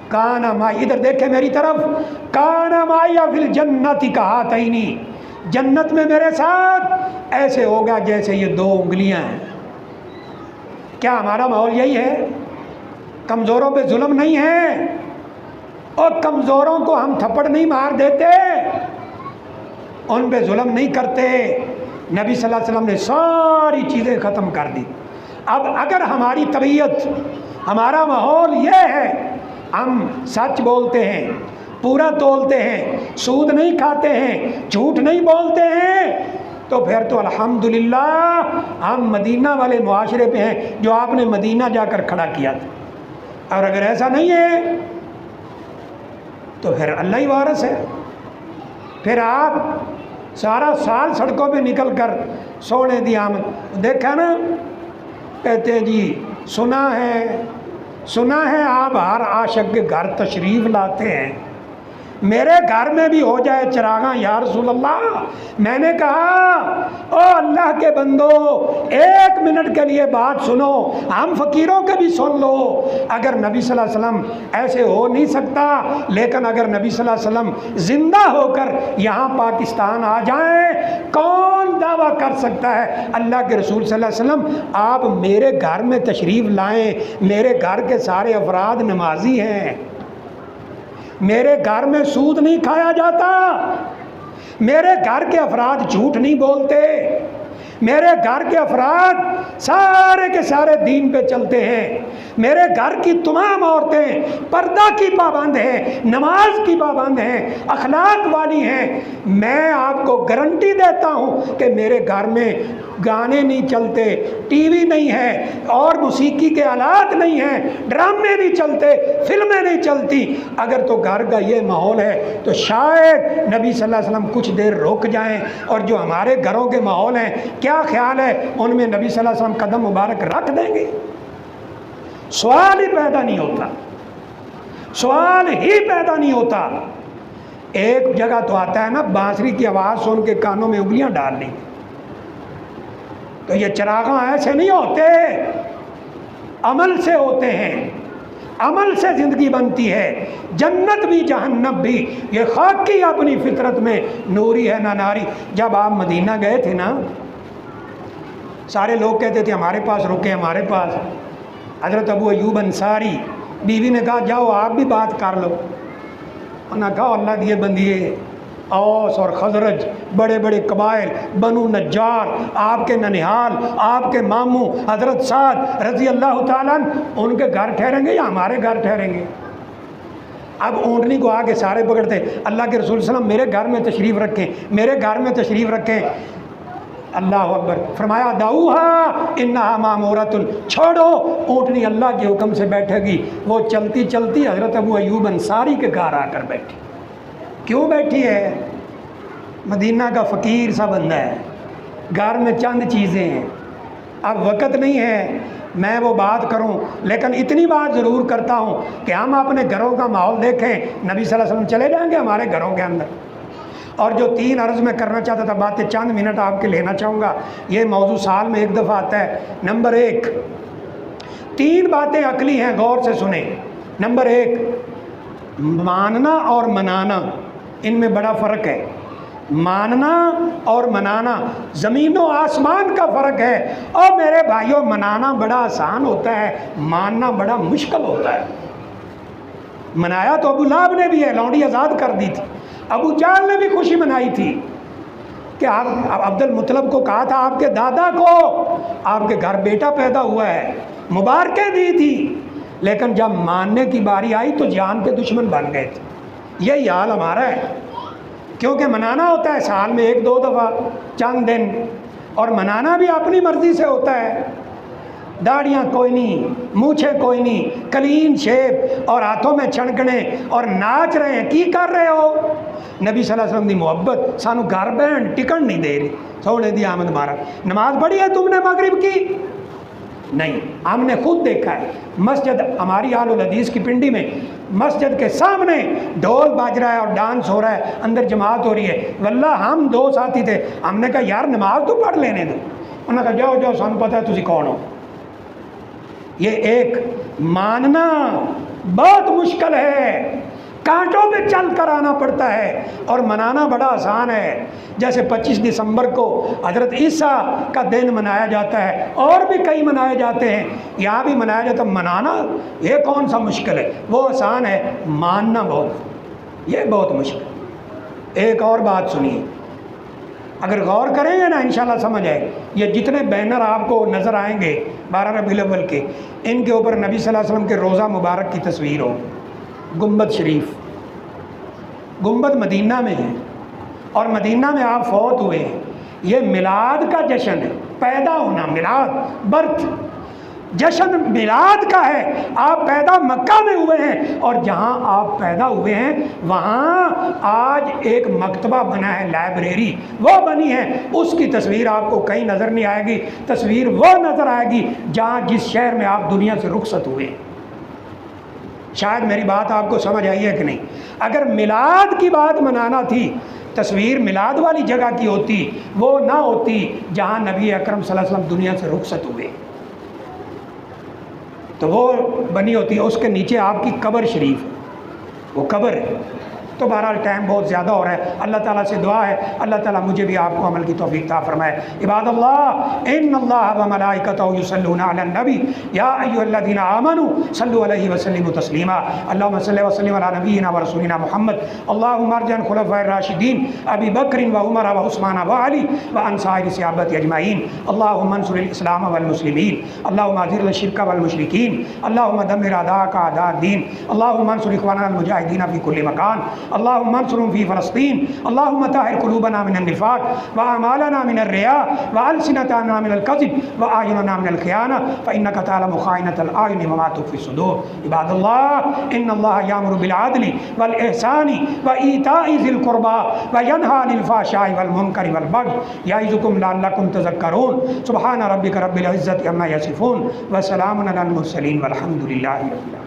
काना माई, इधर देखे मेरी तरफ, काना माया फिल जन्नति कहातैनी, जन्नत में मेरे साथ ऐसे होगा जैसे ये 2 उंगलियां हैं। क्या हमारा माहौल यही है? कमज़ोरों पे जुल्म नहीं है और कमज़ोरों को हम थप्पड़ नहीं मार देते, उन पे जुल्म नहीं करते। नबी सल्लल्लाहु अलैहि वसल्लम ने सारी चीज़ें ख़त्म कर दी। अब अगर हमारी तबीयत, हमारा माहौल ये है, हम सच बोलते हैं, पूरा तोलते हैं, सूद नहीं खाते हैं, झूठ नहीं बोलते हैं, तो फिर तो अल्हम्दुलिल्लाह हम मदीना वाले मुआशरे पे हैं जो आपने मदीना जाकर खड़ा किया था। और अगर ऐसा नहीं है तो फिर अल्लाह ही वारिस है। फिर आप सारा साल सड़कों पे निकल कर सोने दी आमद, देखा ना, कहते हैं जी सुना है आप हर आशिक के घर तशरीफ़ लाते हैं, मेरे घर में भी हो जाए चिरागा या रसूल अल्लाह। मैंने कहा ओ अल्लाह के बंदो, 1 मिनट के लिए बात सुनो, हम फ़कीरों के भी सुन लो। अगर नबी सल्लल्लाहु अलैहि वसल्लम ऐसे हो नहीं सकता, लेकिन अगर नबी सल्लल्लाहु अलैहि वसल्लम ज़िंदा होकर यहाँ पाकिस्तान आ जाएं, कौन दावा कर सकता है अल्लाह के रसूल सल्लल्लाहु अलैहि वसल्लम आप मेरे घर में तशरीफ़ लाएँ। मेरे घर के सारे अफराद नमाजी हैं, मेरे घर में सूद नहीं खाया जाता, मेरे घर के अफराद झूठ नहीं बोलते, मेरे घर के अफराद सारे के सारे दीन पे चलते हैं, मेरे घर की तमाम औरतें पर्दा की पाबंद हैं, नमाज की पाबंद हैं, अखलाक वाली हैं। मैं आपको गारंटी देता हूँ कि मेरे घर में गाने नहीं चलते, टीवी नहीं है और मौसीकी के आलात नहीं हैं, ड्रामे नहीं चलते, फिल्में नहीं चलती। अगर तो घर का ये माहौल है तो शायद नबी सल्लल्लाहु अलैहि वसल्लम कुछ देर रुक जाएं। और जो हमारे घरों के माहौल हैं, क्या ख्याल है उनमें नबी सल्लल्लाहु अलैहि वसल्लम कदम मुबारक रख देंगे? सवाल ही पैदा नहीं होता, सवाल ही पैदा नहीं होता। एक जगह तो आता है ना, बांसुरी की आवाज़ सुन के कानों में उंगलियां डाल ली। तो ये चिरागा ऐसे नहीं होते, अमल से होते हैं, अमल से ज़िंदगी बनती है। जन्नत भी जहन्नम भी ये खाकी अपनी फितरत में नूरी है ना नारी। जब आप मदीना गए थे ना, सारे लोग कहते थे हमारे पास रुके, हमारे पास। हज़रत अबू अयूब अंसारी बीवी ने कहा जाओ आप भी बात कर लो। उन्होंने कहा अल्लाह दिए बंदिए, औस और खजरज बड़े बड़े कबाइल, बनु नज्जार, आपके ननिहाल, आपके मामू हज़रत साद रज़ी अल्लाह ताला उनके घर ठहरेंगे या हमारे घर ठहरेंगे? अब ऊँटनी को आके सारे पकड़ते, अल्लाह के रसूल सल्लल्लाहु अलैहि वसल्लम मेरे घर में तशरीफ़ रखें, मेरे घर में तशरीफ़ रखें। अल्लाह अकबर, फरमाया दाऊहा इन्नहा मामूरतुन, छोड़ो, ऊँटनी अल्लाह के हुक्म से बैठेगी। वो चलती चलती हज़रत अबू अयूब अंसारी के घर आकर बैठी। क्यों बैठी है? मदीना का फ़कीर सा बंदा है, घर में चंद चीज़ें हैं। अब वक़्त नहीं है मैं वो बात करूं, लेकिन इतनी बात ज़रूर करता हूं कि हम अपने घरों का माहौल देखें। नबी सल्लल्लाहु अलैहि वसल्लम चले जाएंगे हमारे घरों के अंदर। और जो 3 अर्ज़ में करना चाहता था बातें, चंद मिनट आपके लेना चाहूँगा। ये मौजू साल में 1 दफ़ा आता है। नंबर 1, 3 बातें अकली हैं, गौर से सुने। नंबर 1, मानना और मनाना, इनमें बड़ा फ़र्क है। मानना और मनाना ज़मीनों आसमान का फ़र्क है। और मेरे भाइयों, मनाना बड़ा आसान होता है, मानना बड़ा मुश्किल होता है। मनाया तो अबू लाहब ने भी है, लौंडी आज़ाद कर दी थी। अबू जाहल ने भी खुशी मनाई थी कि आप अब्दुल मुत्तलब को कहा था आपके दादा को आपके घर बेटा पैदा हुआ है, मुबारकें दी थी। लेकिन जब मानने की बारी आई तो जान के दुश्मन बन गए थे। यही हाल हमारा है, क्योंकि मनाना होता है साल में 1-2 दफ़ा, चंद दिन, और मनाना भी अपनी मर्ज़ी से होता है। दाढ़ियाँ कोई नहीं, मूछें कोई नहीं, क्लीन शेप और हाथों में छणकने और नाच रहे हैं। की कर रहे हो? नबी सल्लल्लाहु अलैहि वसल्लम की मोहब्बत सानू घर बहन टिकन नहीं दे रही। सोने दी आमद मारा। नमाज पढ़ी है तुमने मगरिब की? नहीं, हमने खुद देखा है। मस्जिद हमारी आलुल हदीस की पिंडी में मस्जिद के सामने ढोल बाज रहा है और डांस हो रहा है, अंदर जमात हो रही है। वल्लाह हम 2 साथी थे, हमने कहा यार नमाज तो पढ़ लेने दो। उन्होंने कहा जाओ जाओ, सानू पता है तुसी कौन हो। ये एक मानना बहुत मुश्किल है, कांटों पे चल कर आना पड़ता है, और मनाना बड़ा आसान है। जैसे 25 दिसंबर को हज़रत ईसा का दिन मनाया जाता है, और भी कई मनाए जाते हैं, यहाँ भी मनाया जाता है। मनाना ये कौन सा मुश्किल है, वो आसान है। मानना बहुत, ये बहुत मुश्किल। एक और बात सुनिए, अगर गौर करेंगे ना इंशाल्लाह समझ आए। ये जितने बैनर आपको नज़र आएंगे 12 रबीउल अव्वल के, इनके ऊपर नबी सल्लल्लाहु अलैहि वसल्लम के रोज़ा मुबारक की तस्वीर हो, गुंबद शरीफ। गुंबद मदीना में है और मदीना में आप फौत हुए हैं। ये मिलाद का जश्न है, पैदा होना, मिलाद, बर्थ, जश्न मिलाद का है। आप पैदा मक्का में हुए हैं और जहाँ आप पैदा हुए हैं वहाँ आज एक मकतबा बना है, लाइब्रेरी वो बनी है, उसकी तस्वीर आपको कहीं नज़र नहीं आएगी। तस्वीर वो नज़र आएगी जहाँ जिस शहर में आप दुनिया से रुखसत हुए हैं। शायद मेरी बात आपको समझ आई है कि नहीं। अगर मिलाद की बात मनाना थी, तस्वीर मिलाद वाली जगह की होती, वो ना होती जहाँ नबी अकरम सल्लल्लाहु अलैहि वसल्लम दुनिया से रुखसत हुए, तो वो बनी होती है। उसके नीचे आपकी कब्र शरीफ, वो कब्र है। तो बहरहाल टाइम बहुत ज़्यादा हो रहा है। अल्लाह ताला से दुआ है अल्लाह ताला मुझे भी आपको अमल की तौफीक अता फरमाए। इबादल्लाह इन्नल्लाह व मलाइकतहु युसल्लूना अलन नबी या अय्युहल्लज़ीना आमनू सल्लु अलैहि व सल्लिमू तस्लीमा। अल्लाहुम्मा सल्लि व सल्लिम अला नबिय्यिना व रसूलिना मुहम्मद। अल्लाहुम्मा अर्जिअ खुलफ़ाए राशिदीन अबी बकर व उमर व उस्मान व अली व अन साइरि सहाबती अजमाइन। अल्लाहुम्मा अंसुरिल इस्लाम वल मुस्लिमीन। अल्लाहुम्मा अज़िल शिर्क वल मुशरिकीन। अल्लाहुम्मा दम्मिर अदाअक अदाअद-दीन। अल्लाहुम्मा अंसुर इख़वानना अल मुजाहिदीन फ़ी कुल्लि मकान। अल्लाहुम्मा अंसुरहुम फ़ी फ़लस्तीन। अल्लाहुम्मा ताहिर क़ुलूबना मिनन निफ़ाक़ व अमालना मिनर रिया व अल्सिनतना मिनल कज़िब व आयुनना मिनल ख़ियाना फ़इन्नका तअलमु ख़ाइनतल आयुनि व मा तुख़फ़ी सुदूर। इबादल्लाह इन्नल्लाह यामुरु बिल आदलि वल इहसानि व ईताइ ज़िल क़ुरबा व यन्हा अनिल फ़हशाइ वल मुनकरि वल बग़य यइज़ुकुम लअल्लकुम तज़क्करून। सुब्हान रब्बिका रब्बिल इज़्ज़ति अम्मा यसिफ़ून व सलामुन अलल मुरसलीन वल्हम्दुलिल्लाहि रब्बिल आलमीन।